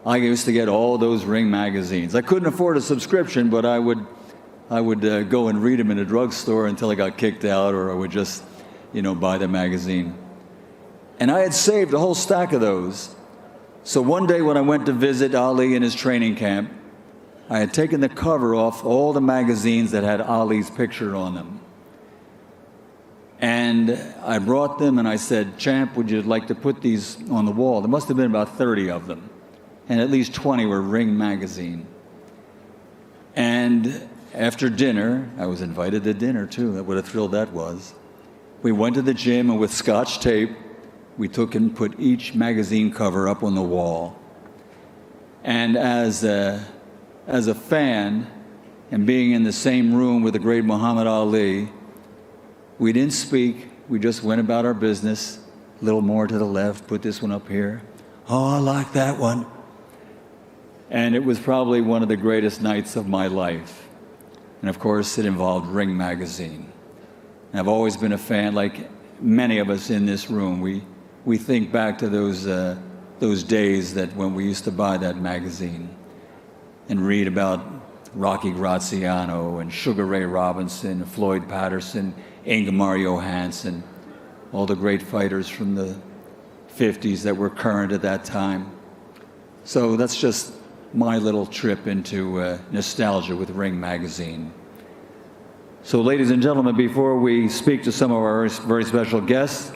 I used to get all those Ring magazines. I couldn't afford a subscription, but I would go and read them in a drugstore until I got kicked out, or I would just, buy the magazine. And I had saved a whole stack of those. So one day when I went to visit Ali in his training camp, I had taken the cover off all the magazines that had Ali's picture on them. And I brought them and I said, Champ, would you like to put these on the wall? There must have been about 30 of them. And at least 20 were Ring magazine. And after dinner, I was invited to dinner too. What a thrill that was. We went to the gym, and with Scotch tape, we took and put each magazine cover up on the wall. And as a fan, and being in the same room with the great Muhammad Ali, we didn't speak. We just went about our business. A little more to the left, put this one up here. Oh, I like that one. And it was probably one of the greatest nights of my life. And of course, it involved Ring magazine. And I've always been a fan, like many of us in this room. We think back to those days that when we used to buy that magazine and read about Rocky Graziano and Sugar Ray Robinson, Floyd Patterson, Ingemar Johansson, all the great fighters from the 50s that were current at that time. So that's just my little trip into nostalgia with Ring magazine. So ladies and gentlemen, before we speak to some of our very special guests,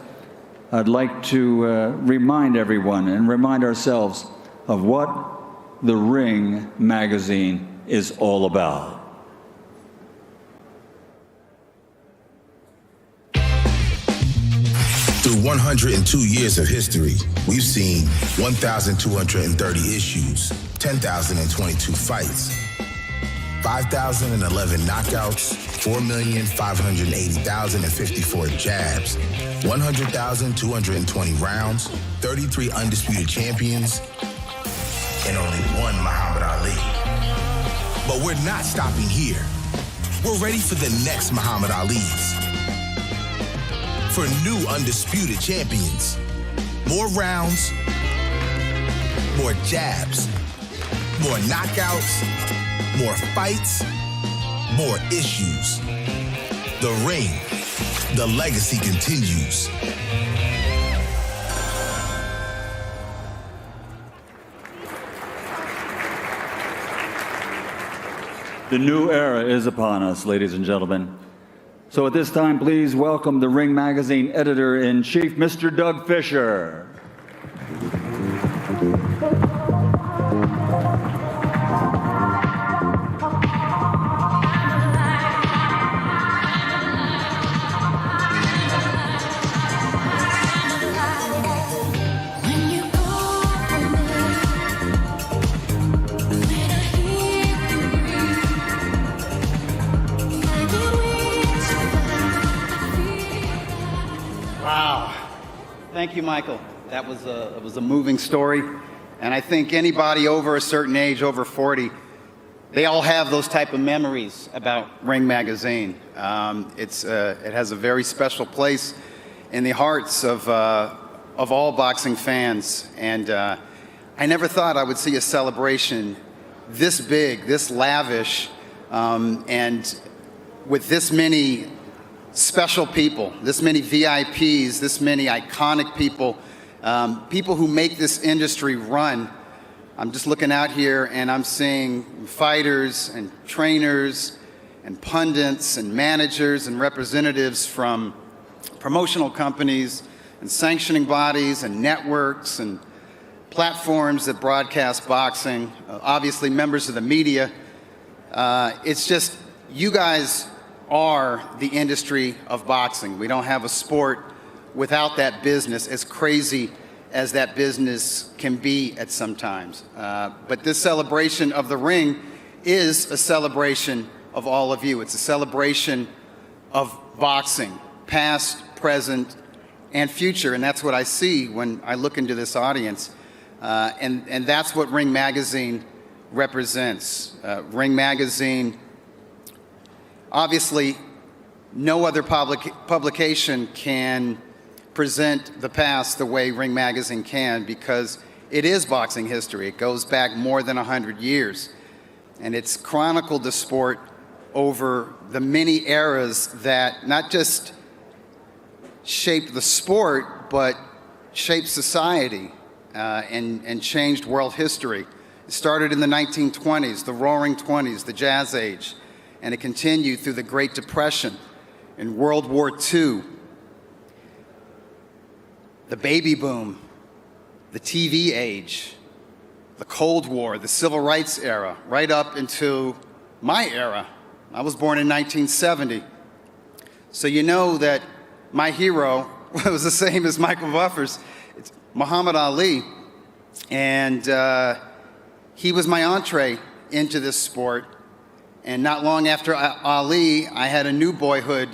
I'd like to remind everyone and remind ourselves of what the Ring magazine is all about. Through 102 years of history, we've seen 1,230 issues, 10,022 fights, 5,011 knockouts, 4,580,054 jabs, 100,220 rounds, 33 undisputed champions, and only one Muhammad Ali. But we're not stopping here. We're ready for the next Muhammad Alis. For new undisputed champions. More rounds, more jabs, more knockouts, more fights, more issues. The Ring, the legacy continues. The new era is upon us, ladies and gentlemen. So at this time, please welcome the Ring Magazine Editor-in-Chief, Mr. Doug Fisher. Thank you, Michael. That was a moving story. And I think anybody over a certain age, over 40, they all have those type of memories about Ring Magazine. It has a very special place in the hearts of all boxing fans. And I never thought I would see a celebration this big, this lavish, and with this many special people, this many VIPs, this many iconic people, people who make this industry run. I'm just looking out here and I'm seeing fighters and trainers and pundits and managers and representatives from promotional companies and sanctioning bodies and networks and platforms that broadcast boxing, obviously members of the media. It's just, you guys are the industry of boxing. We don't have a sport without that business, as crazy as that business can be at some times. But this celebration of the Ring is a celebration of all of you. It's a celebration of boxing, past, present, and future. And that's what I see when I look into this audience. And that's what Ring Magazine represents. Ring Magazine, obviously, no other publication can present the past the way Ring Magazine can, because it is boxing history. It goes back more than 100 years. And it's chronicled the sport over the many eras that not just shaped the sport, but shaped society and changed world history. It started in the 1920s, the Roaring '20s, the Jazz Age, and it continued through the Great Depression and World War II, the baby boom, the TV age, the Cold War, the Civil Rights era, right up into my era. I was born in 1970. So you know that my hero was the same as Michael Buffer's. It's Muhammad Ali. And he was my entree into this sport. And not long after Ali, I had a new boyhood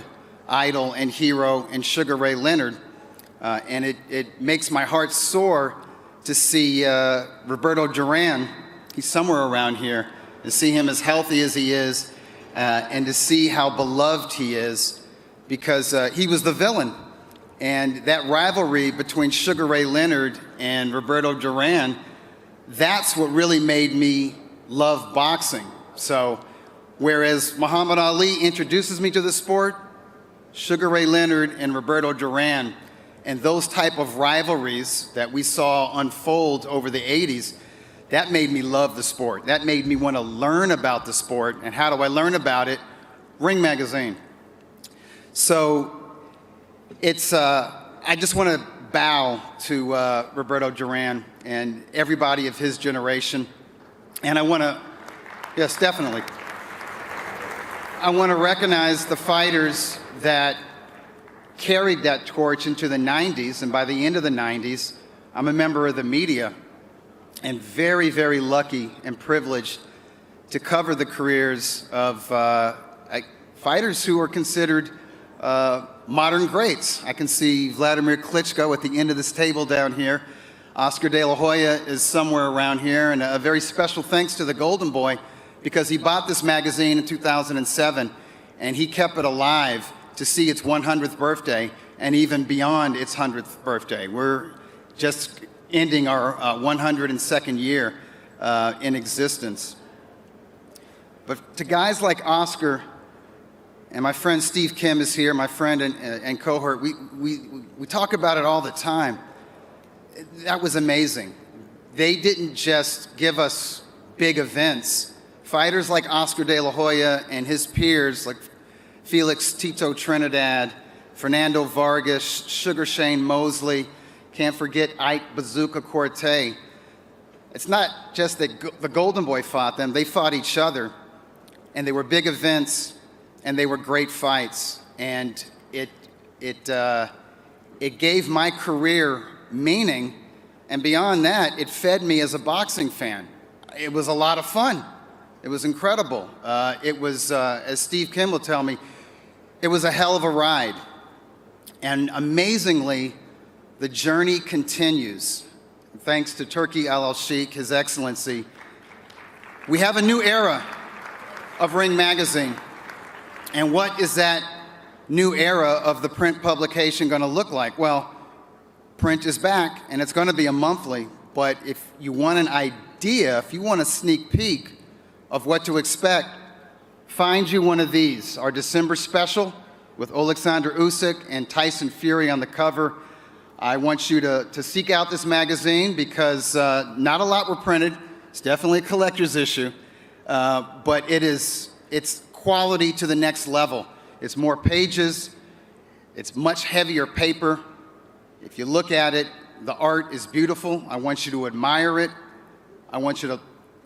idol and hero in Sugar Ray Leonard. And it makes my heart soar to see Roberto Duran, he's somewhere around here, to see him as healthy as he is, and to see how beloved he is, because he was the villain. And that rivalry between Sugar Ray Leonard and Roberto Duran, that's what really made me love boxing. So whereas Muhammad Ali introduces me to the sport, Sugar Ray Leonard and Roberto Duran, and those type of rivalries that we saw unfold over the 80s, that made me love the sport. That made me want to learn about the sport. And how do I learn about it? Ring Magazine. So it's, I just want to bow to Roberto Duran and everybody of his generation. And I want to, yes, definitely. I want to recognize the fighters that carried that torch into the 90s, and by the end of the 90s, I'm a member of the media and very, very lucky and privileged to cover the careers of fighters who are considered modern greats. I can see Vladimir Klitschko at the end of this table down here. Oscar De La Hoya is somewhere around here, and a very special thanks to the Golden Boy, because he bought this magazine in 2007, and he kept it alive to see its 100th birthday, and even beyond its 100th birthday. We're just ending our 102nd year in existence. But to guys like Oscar, and my friend Steve Kim is here, my friend and cohort, we talk about it all the time. That was amazing. They didn't just give us big events. Fighters like Oscar De La Hoya and his peers, like Felix Tito Trinidad, Fernando Vargas, Sugar Shane Mosley, can't forget Ike Bazooka Corte. It's not just that the Golden Boy fought them, they fought each other. And they were big events, and they were great fights. And it gave my career meaning, and beyond that, it fed me as a boxing fan. It was a lot of fun. It was incredible. It was, as Steve Kim will tell me, it was a hell of a ride. And amazingly, the journey continues. Thanks to Turki Al-Sheikh, His Excellency. We have a new era of Ring Magazine. And what is that new era of the print publication going to look like? Well, print is back, and it's going to be a monthly. But if you want an idea, if you want a sneak peek of what to expect, find you one of these, our December special with Alexander Usyk and Tyson Fury on the cover. I want you to seek out this magazine because not a lot were printed. It's definitely a collector's issue, but it's quality to the next level. It's more pages, it's much heavier paper. If you look at it, the art is beautiful. I want you to admire it. I want you to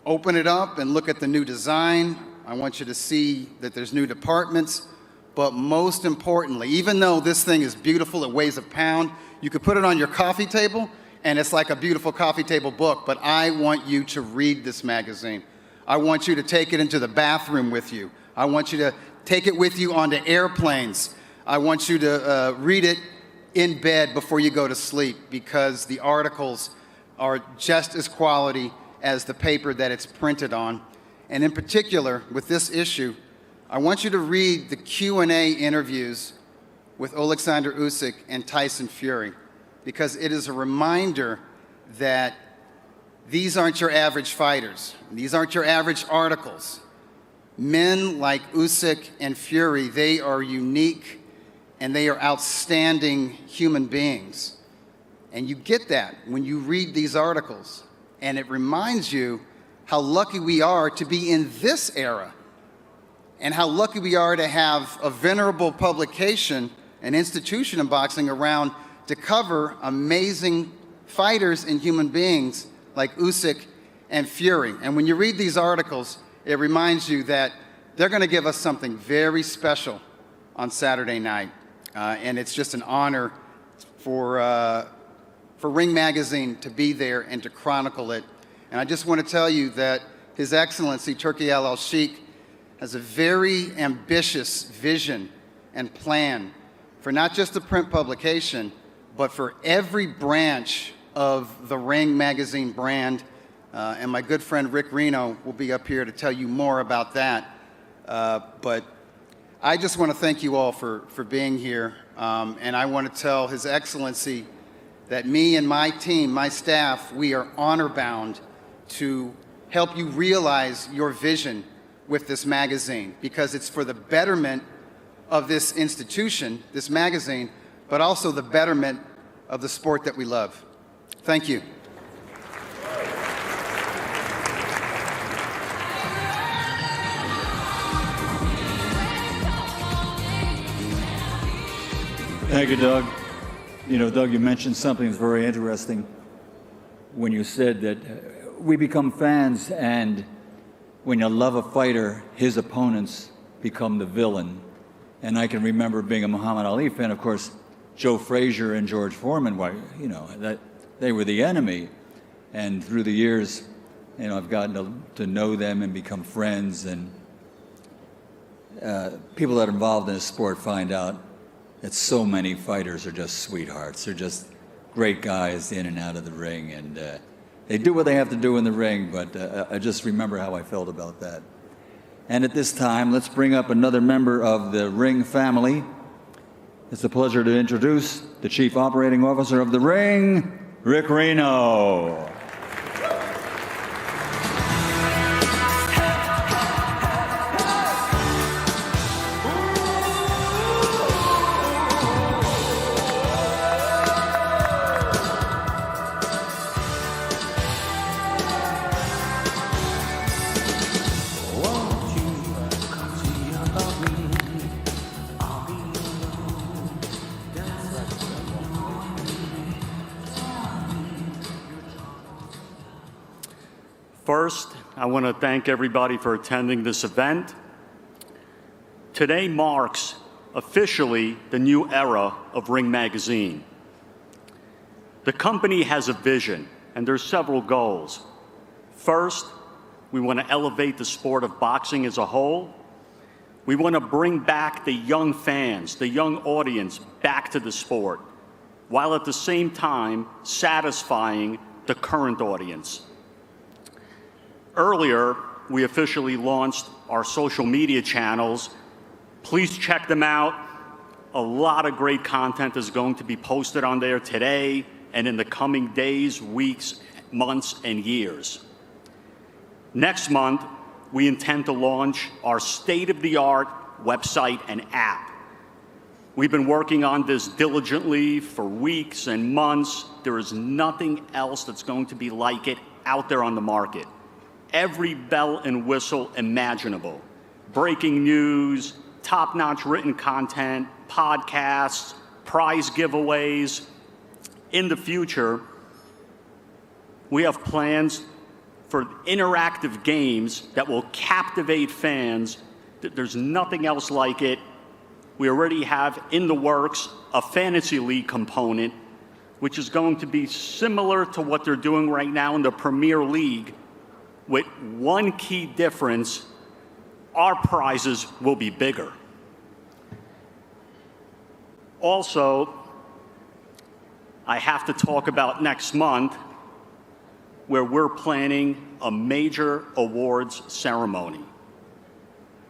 open it up and look at the new design. I want you to see that there's new departments. But most importantly, even though this thing is beautiful, it weighs a pound, you could put it on your coffee table, and it's like a beautiful coffee table book, but I want you to read this magazine. I want you to take it into the bathroom with you. I want you to take it with you onto airplanes. I want you to read it in bed before you go to sleep, because the articles are just as quality as the paper that it's printed on. And in particular, with this issue, I want you to read the Q&A interviews with Alexander Usyk and Tyson Fury, because it is a reminder that these aren't your average fighters. These aren't your average articles. Men like Usyk and Fury, they are unique and they are outstanding human beings. And you get that when you read these articles. And it reminds you how lucky we are to be in this era, and how lucky we are to have a venerable publication, an institution in boxing around to cover amazing fighters and human beings like Usyk and Fury. And when you read these articles, it reminds you that they're going to give us something very special on Saturday night. And it's just an honor for Ring Magazine to be there and to chronicle it. And I just want to tell you that His Excellency Turki al-Sheikh has a very ambitious vision and plan for not just the print publication, but for every branch of the Ring Magazine brand. And my good friend Rick Reno will be up here to tell you more about that. But I just want to thank you all for being here. And I want to tell His Excellency that me and my team, my staff, we are honor-bound to help you realize your vision with this magazine, because it's for the betterment of this institution, this magazine, but also the betterment of the sport that we love. Thank you. Thank you, Doug. You know, Doug, you mentioned something that's very interesting when you said that we become fans, and when you love a fighter, his opponents become the villain. And I can remember being a Muhammad Ali fan. Of course, Joe Frazier and George Foreman, you know, that they were the enemy. And through the years, you know, I've gotten to know them and become friends. And people that are involved in this sport find out that so many fighters are just sweethearts. They're just great guys in and out of the ring, and they do what they have to do in the ring, but I just remember how I felt about that. And at this time, let's bring up another member of the Ring family. It's a pleasure to introduce the Chief Operating Officer of the Ring, Rick Reno. First, I want to thank everybody for attending this event. Today marks officially the new era of Ring Magazine. The company has a vision, and there's several goals. First, we want to elevate the sport of boxing as a whole. We want to bring back the young fans, the young audience back to the sport, while at the same time satisfying the current audience. Earlier, we officially launched our social media channels. Please check them out. A lot of great content is going to be posted on there today and in the coming days, weeks, months, and years. Next month, we intend to launch our state-of-the-art website and app. We've been working on this diligently for weeks and months. There is nothing else that's going to be like it out there on the market. Every bell and whistle imaginable. Breaking news, top-notch written content, podcasts, prize giveaways. In the future, we have plans for interactive games that will captivate fans. There's nothing else like it. We already have in the works a fantasy league component, which is going to be similar to what they're doing right now in the Premier League, with one key difference: our prizes will be bigger. Also, I have to talk about next month, where we're planning a major awards ceremony.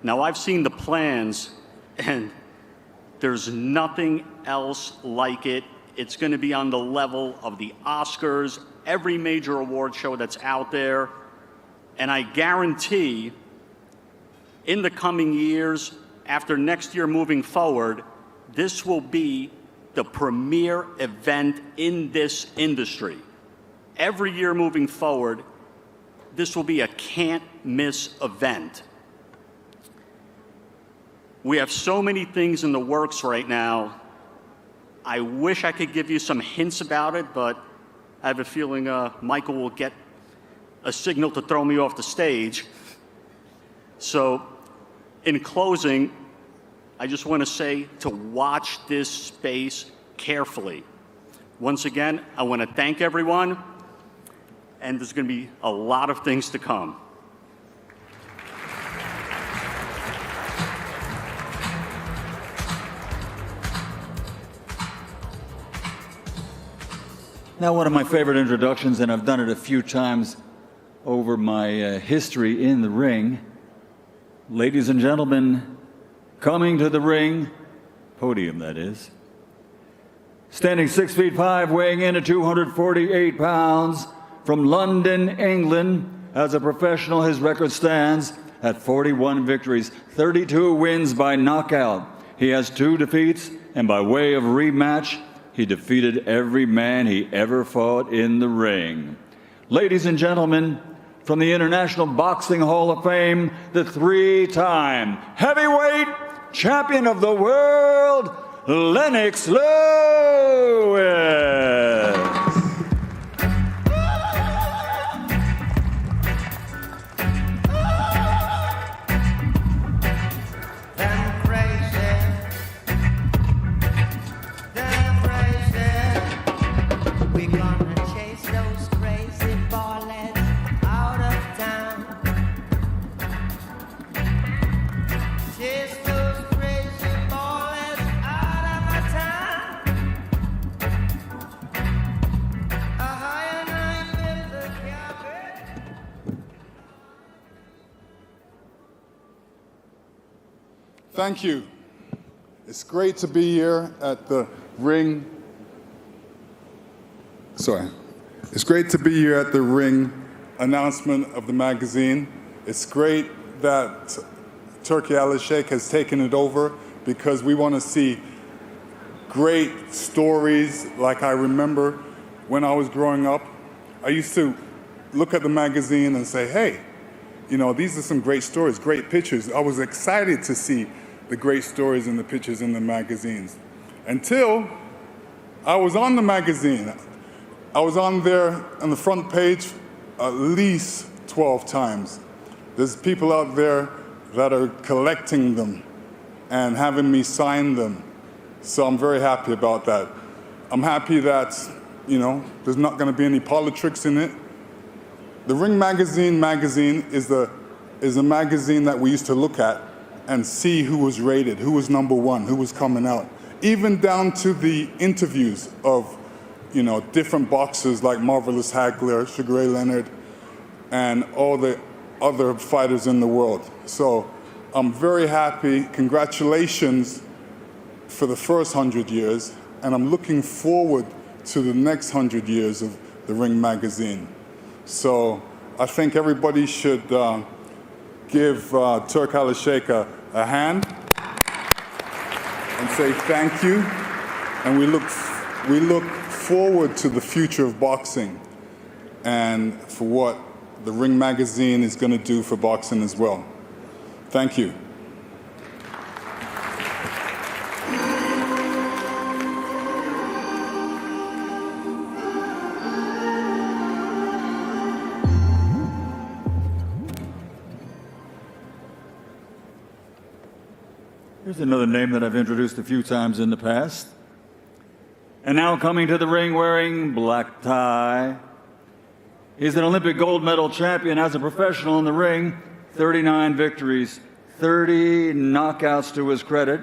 Now, I've seen the plans, and there's nothing else like it. It's going to be on the level of the Oscars, every major award show that's out there. And I guarantee in the coming years, after next year moving forward, this will be the premier event in this industry. Every year moving forward, this will be a can't-miss event. We have so many things in the works right now. I wish I could give you some hints about it, but I have a feeling Michael will get a signal to throw me off the stage. So, in closing, I just want to say to watch this space carefully. Once again, I want to thank everyone, and there's going to be a lot of things to come. Now, one of my favorite introductions, and I've done it a few times over my history in the ring. Ladies and gentlemen, coming to the ring, podium that is, standing 6'5", weighing in at 248 pounds, from London, England. As a professional, his record stands at 41 victories, 32 wins by knockout. He has 2 defeats, and by way of rematch, he defeated every man he ever fought in the ring. Ladies and gentlemen, from the International Boxing Hall of Fame, the 3-time heavyweight champion of the world, Lennox Lewis. Thank you. It's great to be here at the ring. It's great to be here at the ring announcement of the magazine. It's great that Turki Al-Sheikh has taken it over because we want to see great stories. Like I remember when I was growing up, I used to look at the magazine and say, hey, you know, these are some great stories, great pictures. I was excited to see the great stories and the pictures in the magazines. Until I was on the magazine. I was on there on the front page at least 12 times. There's people out there that are collecting them and having me sign them. So I'm very happy about that. I'm happy that, you know, there's not gonna be any politics in it. The Ring magazine is a magazine that we used to look at and see who was rated, who was #1, who was coming out. Even down to the interviews of, you know, different boxers like Marvelous Hagler, Sugar Ray Leonard, and all the other fighters in the world. So I'm very happy. Congratulations for the first 100 years, and I'm looking forward to the next 100 years of the Ring magazine. So I think everybody should give Turk Al-Sheikh a hand and say thank you. And we look forward to the future of boxing and for what the Ring magazine is going to do for boxing as well. Thank you. Here's another name that I've introduced a few times in the past. And now coming to the ring wearing black tie. He's an Olympic gold medal champion as a professional in the ring. 39 victories, 30 knockouts to his credit.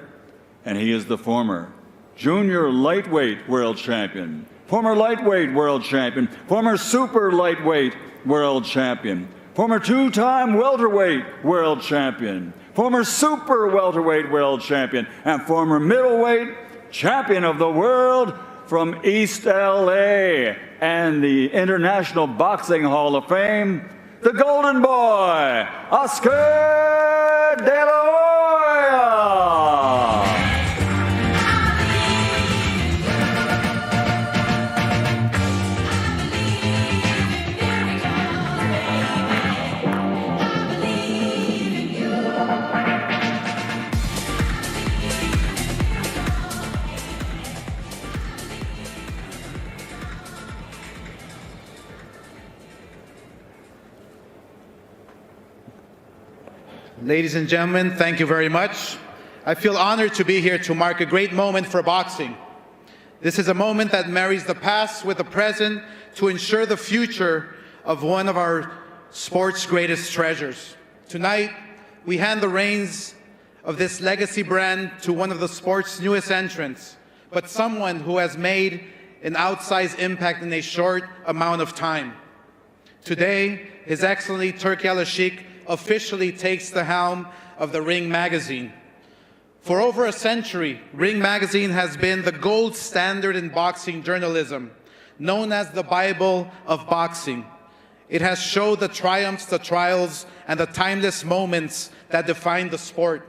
And he is the former junior lightweight world champion, former lightweight world champion, former super lightweight world champion, former 2-time welterweight world champion, former super welterweight world champion, and former middleweight champion of the world from East LA and the International Boxing Hall of Fame, the Golden Boy, Oscar De La Hoya. Ladies and gentlemen, thank you very much. I feel honored to be here to mark a great moment for boxing. This is a moment that marries the past with the present to ensure the future of one of our sport's greatest treasures. Tonight, we hand the reins of this legacy brand to one of the sport's newest entrants, but someone who has made an outsized impact in a short amount of time. Today, His Excellency Turki Al-Sheikh officially takes the helm of the Ring magazine. For over a century, Ring magazine has been the gold standard in boxing journalism, known as the Bible of boxing. It has showed the triumphs, the trials, and the timeless moments that define the sport.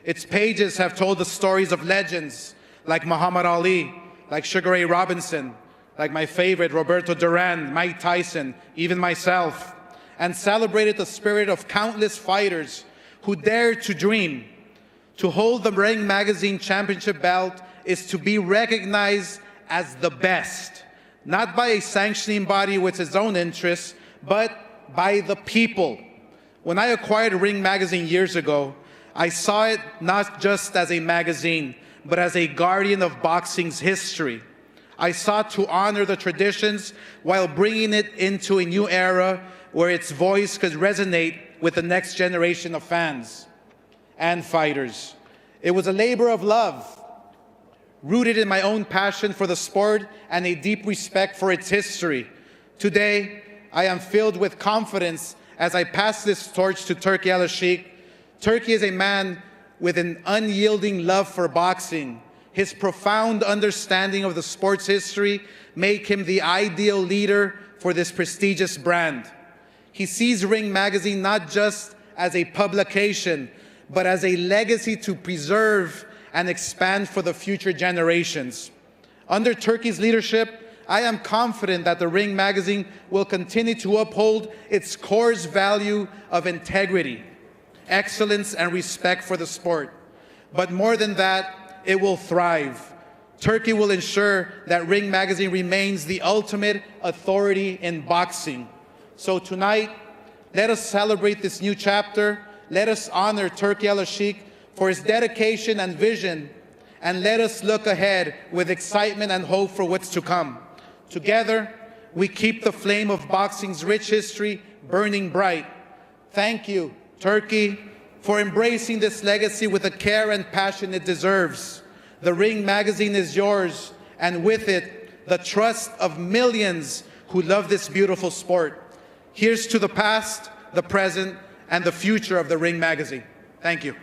Its pages have told the stories of legends like Muhammad Ali, like Sugar Ray Robinson, like my favorite Roberto Duran, Mike Tyson, even myself, and celebrated the spirit of countless fighters who dared to dream. To hold the Ring magazine championship belt is to be recognized as the best, not by a sanctioning body with its own interests, but by the people. When I acquired Ring magazine years ago, I saw it not just as a magazine, but as a guardian of boxing's history. I sought to honor the traditions while bringing it into a new era where its voice could resonate with the next generation of fans and fighters. It was a labor of love, rooted in my own passion for the sport and a deep respect for its history. Today, I am filled with confidence as I pass this torch to Turki Al-Sheikh. Turki is a man with an unyielding love for boxing. His profound understanding of the sport's history make him the ideal leader for this prestigious brand. He sees Ring magazine not just as a publication, but as a legacy to preserve and expand for the future generations. Under Turki's leadership, I am confident that the Ring magazine will continue to uphold its core value of integrity, excellence, and respect for the sport. But more than that, it will thrive. Turki will ensure that Ring magazine remains the ultimate authority in boxing. So tonight, let us celebrate this new chapter. Let us honor Turki Al-Sheikh for his dedication and vision, and let us look ahead with excitement and hope for what's to come. Together, we keep the flame of boxing's rich history burning bright. Thank you, Turki, for embracing this legacy with the care and passion it deserves. The Ring magazine is yours, and with it, the trust of millions who love this beautiful sport. Here's to the past, the present, and the future of the Ring magazine. Thank you.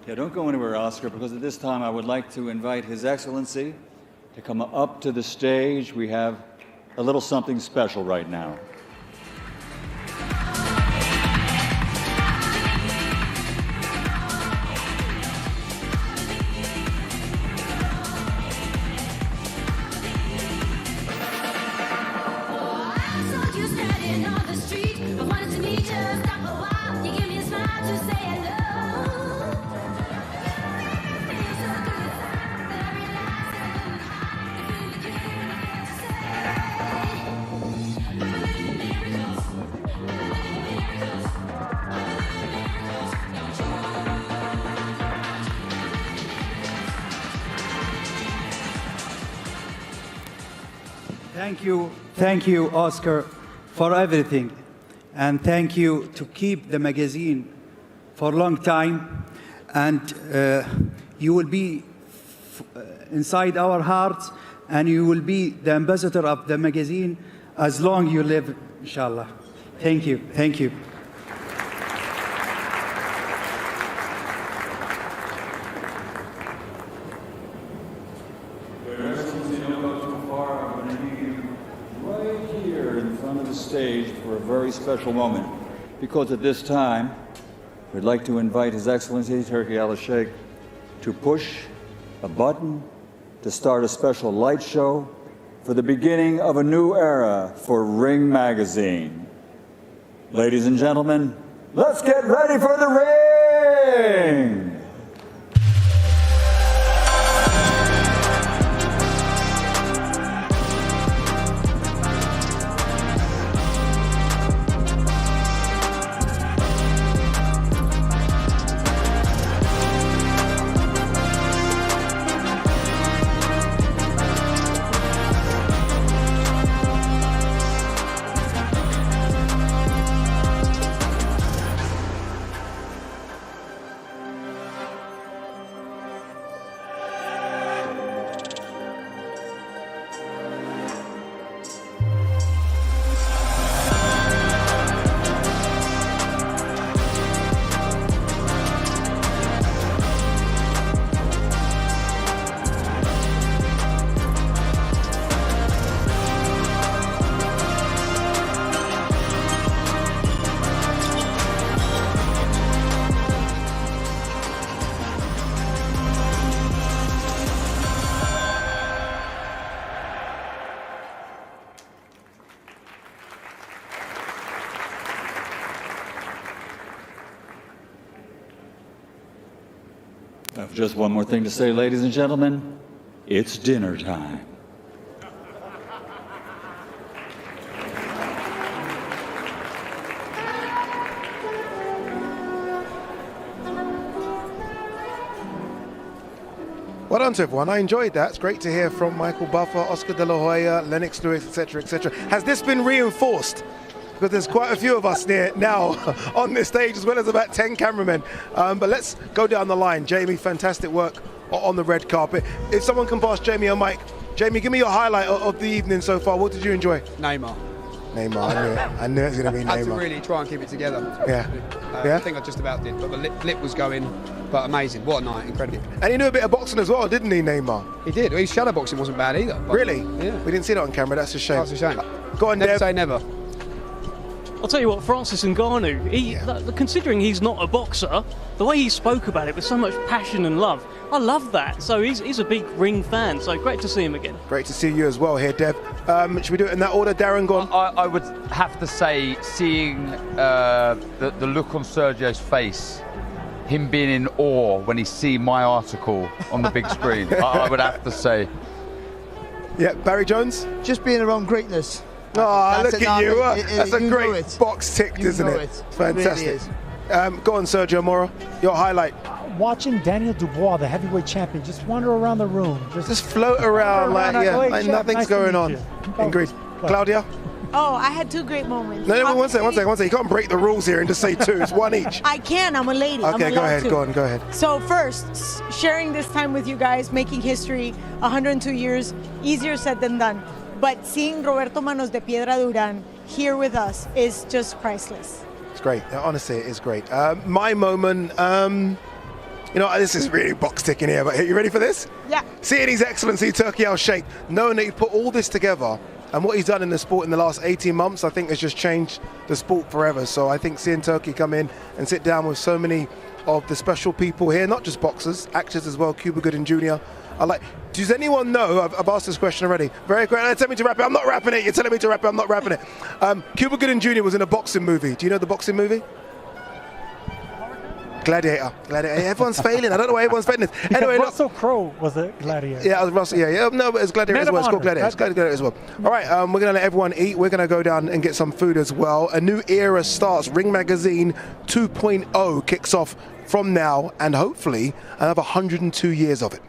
Yeah, don't go anywhere, Oscar, because at this time I would like to invite His Excellency to come up to the stage. We have a little something special right now. Thank you, Oscar, for everything. And thank you to keep the magazine for a long time. And you will be inside our hearts, and you will be the ambassador of the magazine as long you live, inshallah. Thank you. Thank you. Stage for a very special moment, because at this time we'd like to invite His Excellency Turki Al-Sheikh to push a button to start a special light show for the beginning of a new era for Ring magazine. Ladies and gentlemen, let's get ready for the ring! have just one more thing to say, ladies and gentlemen. It's dinner time. Well done to everyone. I enjoyed that. It's great to hear from Michael Buffer, Oscar De La Hoya, Lennox Lewis, etc., etc. Has this been reinforced? Because there's quite a few of us now on this stage, as well as about 10 cameramen. But let's go down the line. Jamie, fantastic work on the red carpet. If someone can pass Jamie a mic. Jamie, give me your highlight of the evening so far. What did you enjoy? Neymar. Neymar, I knew it was going to be Neymar. I had to really try and keep it together. Yeah. I think I just about did, but the lip was going, but amazing. What a night, incredible. And he knew a bit of boxing as well, didn't he, Neymar? He did. His shadow boxing wasn't bad either. Really? Yeah. We didn't see that on camera, that's a shame. That's a shame. Go on, Never Dev. say never. I'll tell you what, Francis Ngannou, considering he's not a boxer, the way he spoke about it with so much passion and love, I love that. So he's a big ring fan, so great to see him again. Great to see you as well here, Dev. Should we do it in that order? Darren, go on. I would have to say, seeing the look on Sergio's face, him being in awe when he see my article on the big screen, I would have to say. Yeah, Barry Jones? Just being around greatness. Oh, That's look it, at you. no, That's a you know great it. box ticked, You isn't know it? it. Fantastic. It really Go on, Sergio Moro. Your highlight. Watching Daniel Dubois, the heavyweight champion, just wander around the room. Just float around like nothing's nice going to on. meet you. Ingrid. Claudia? Oh, I had two great moments. No, one second. You can't break the rules here and just say two. It's one each. I can. I'm a lady. I'm Okay, go allowed ahead. to. Go ahead. So first, sharing this time with you guys, making history, 102 years, easier said than done. But seeing Roberto Manos de Piedra Duran here with us is just priceless. It's great. Honestly, it is great. My moment, this is really box ticking here, but you ready for this? Yeah. Seeing His Excellency Turki Al-Sheikh, knowing that he put all this together and what he's done in the sport in the last 18 months, I think has just changed the sport forever. So I think seeing Turki come in and sit down with so many of the special people here, not just boxers, actors as well, Cuba Gooding Jr. Does anyone know, I've asked this question already, very quick, tell me to wrap it, I'm not rapping it, you're telling me to wrap it, I'm not rapping it. Cuba Gooding Jr. was in a boxing movie. Do you know the boxing movie? Gladiator. Everyone's failing. I don't know why everyone's failing. Anyway, Russell Crowe was a gladiator. Yeah, it was Russell. Yeah. No, but it's Gladiator as well. It's called Gladiator. It's Gladiator as well. All right, we're going to let everyone eat. We're going to go down and get some food as well. A new era starts. Ring Magazine 2.0 kicks off from now, and hopefully another 102 years of it.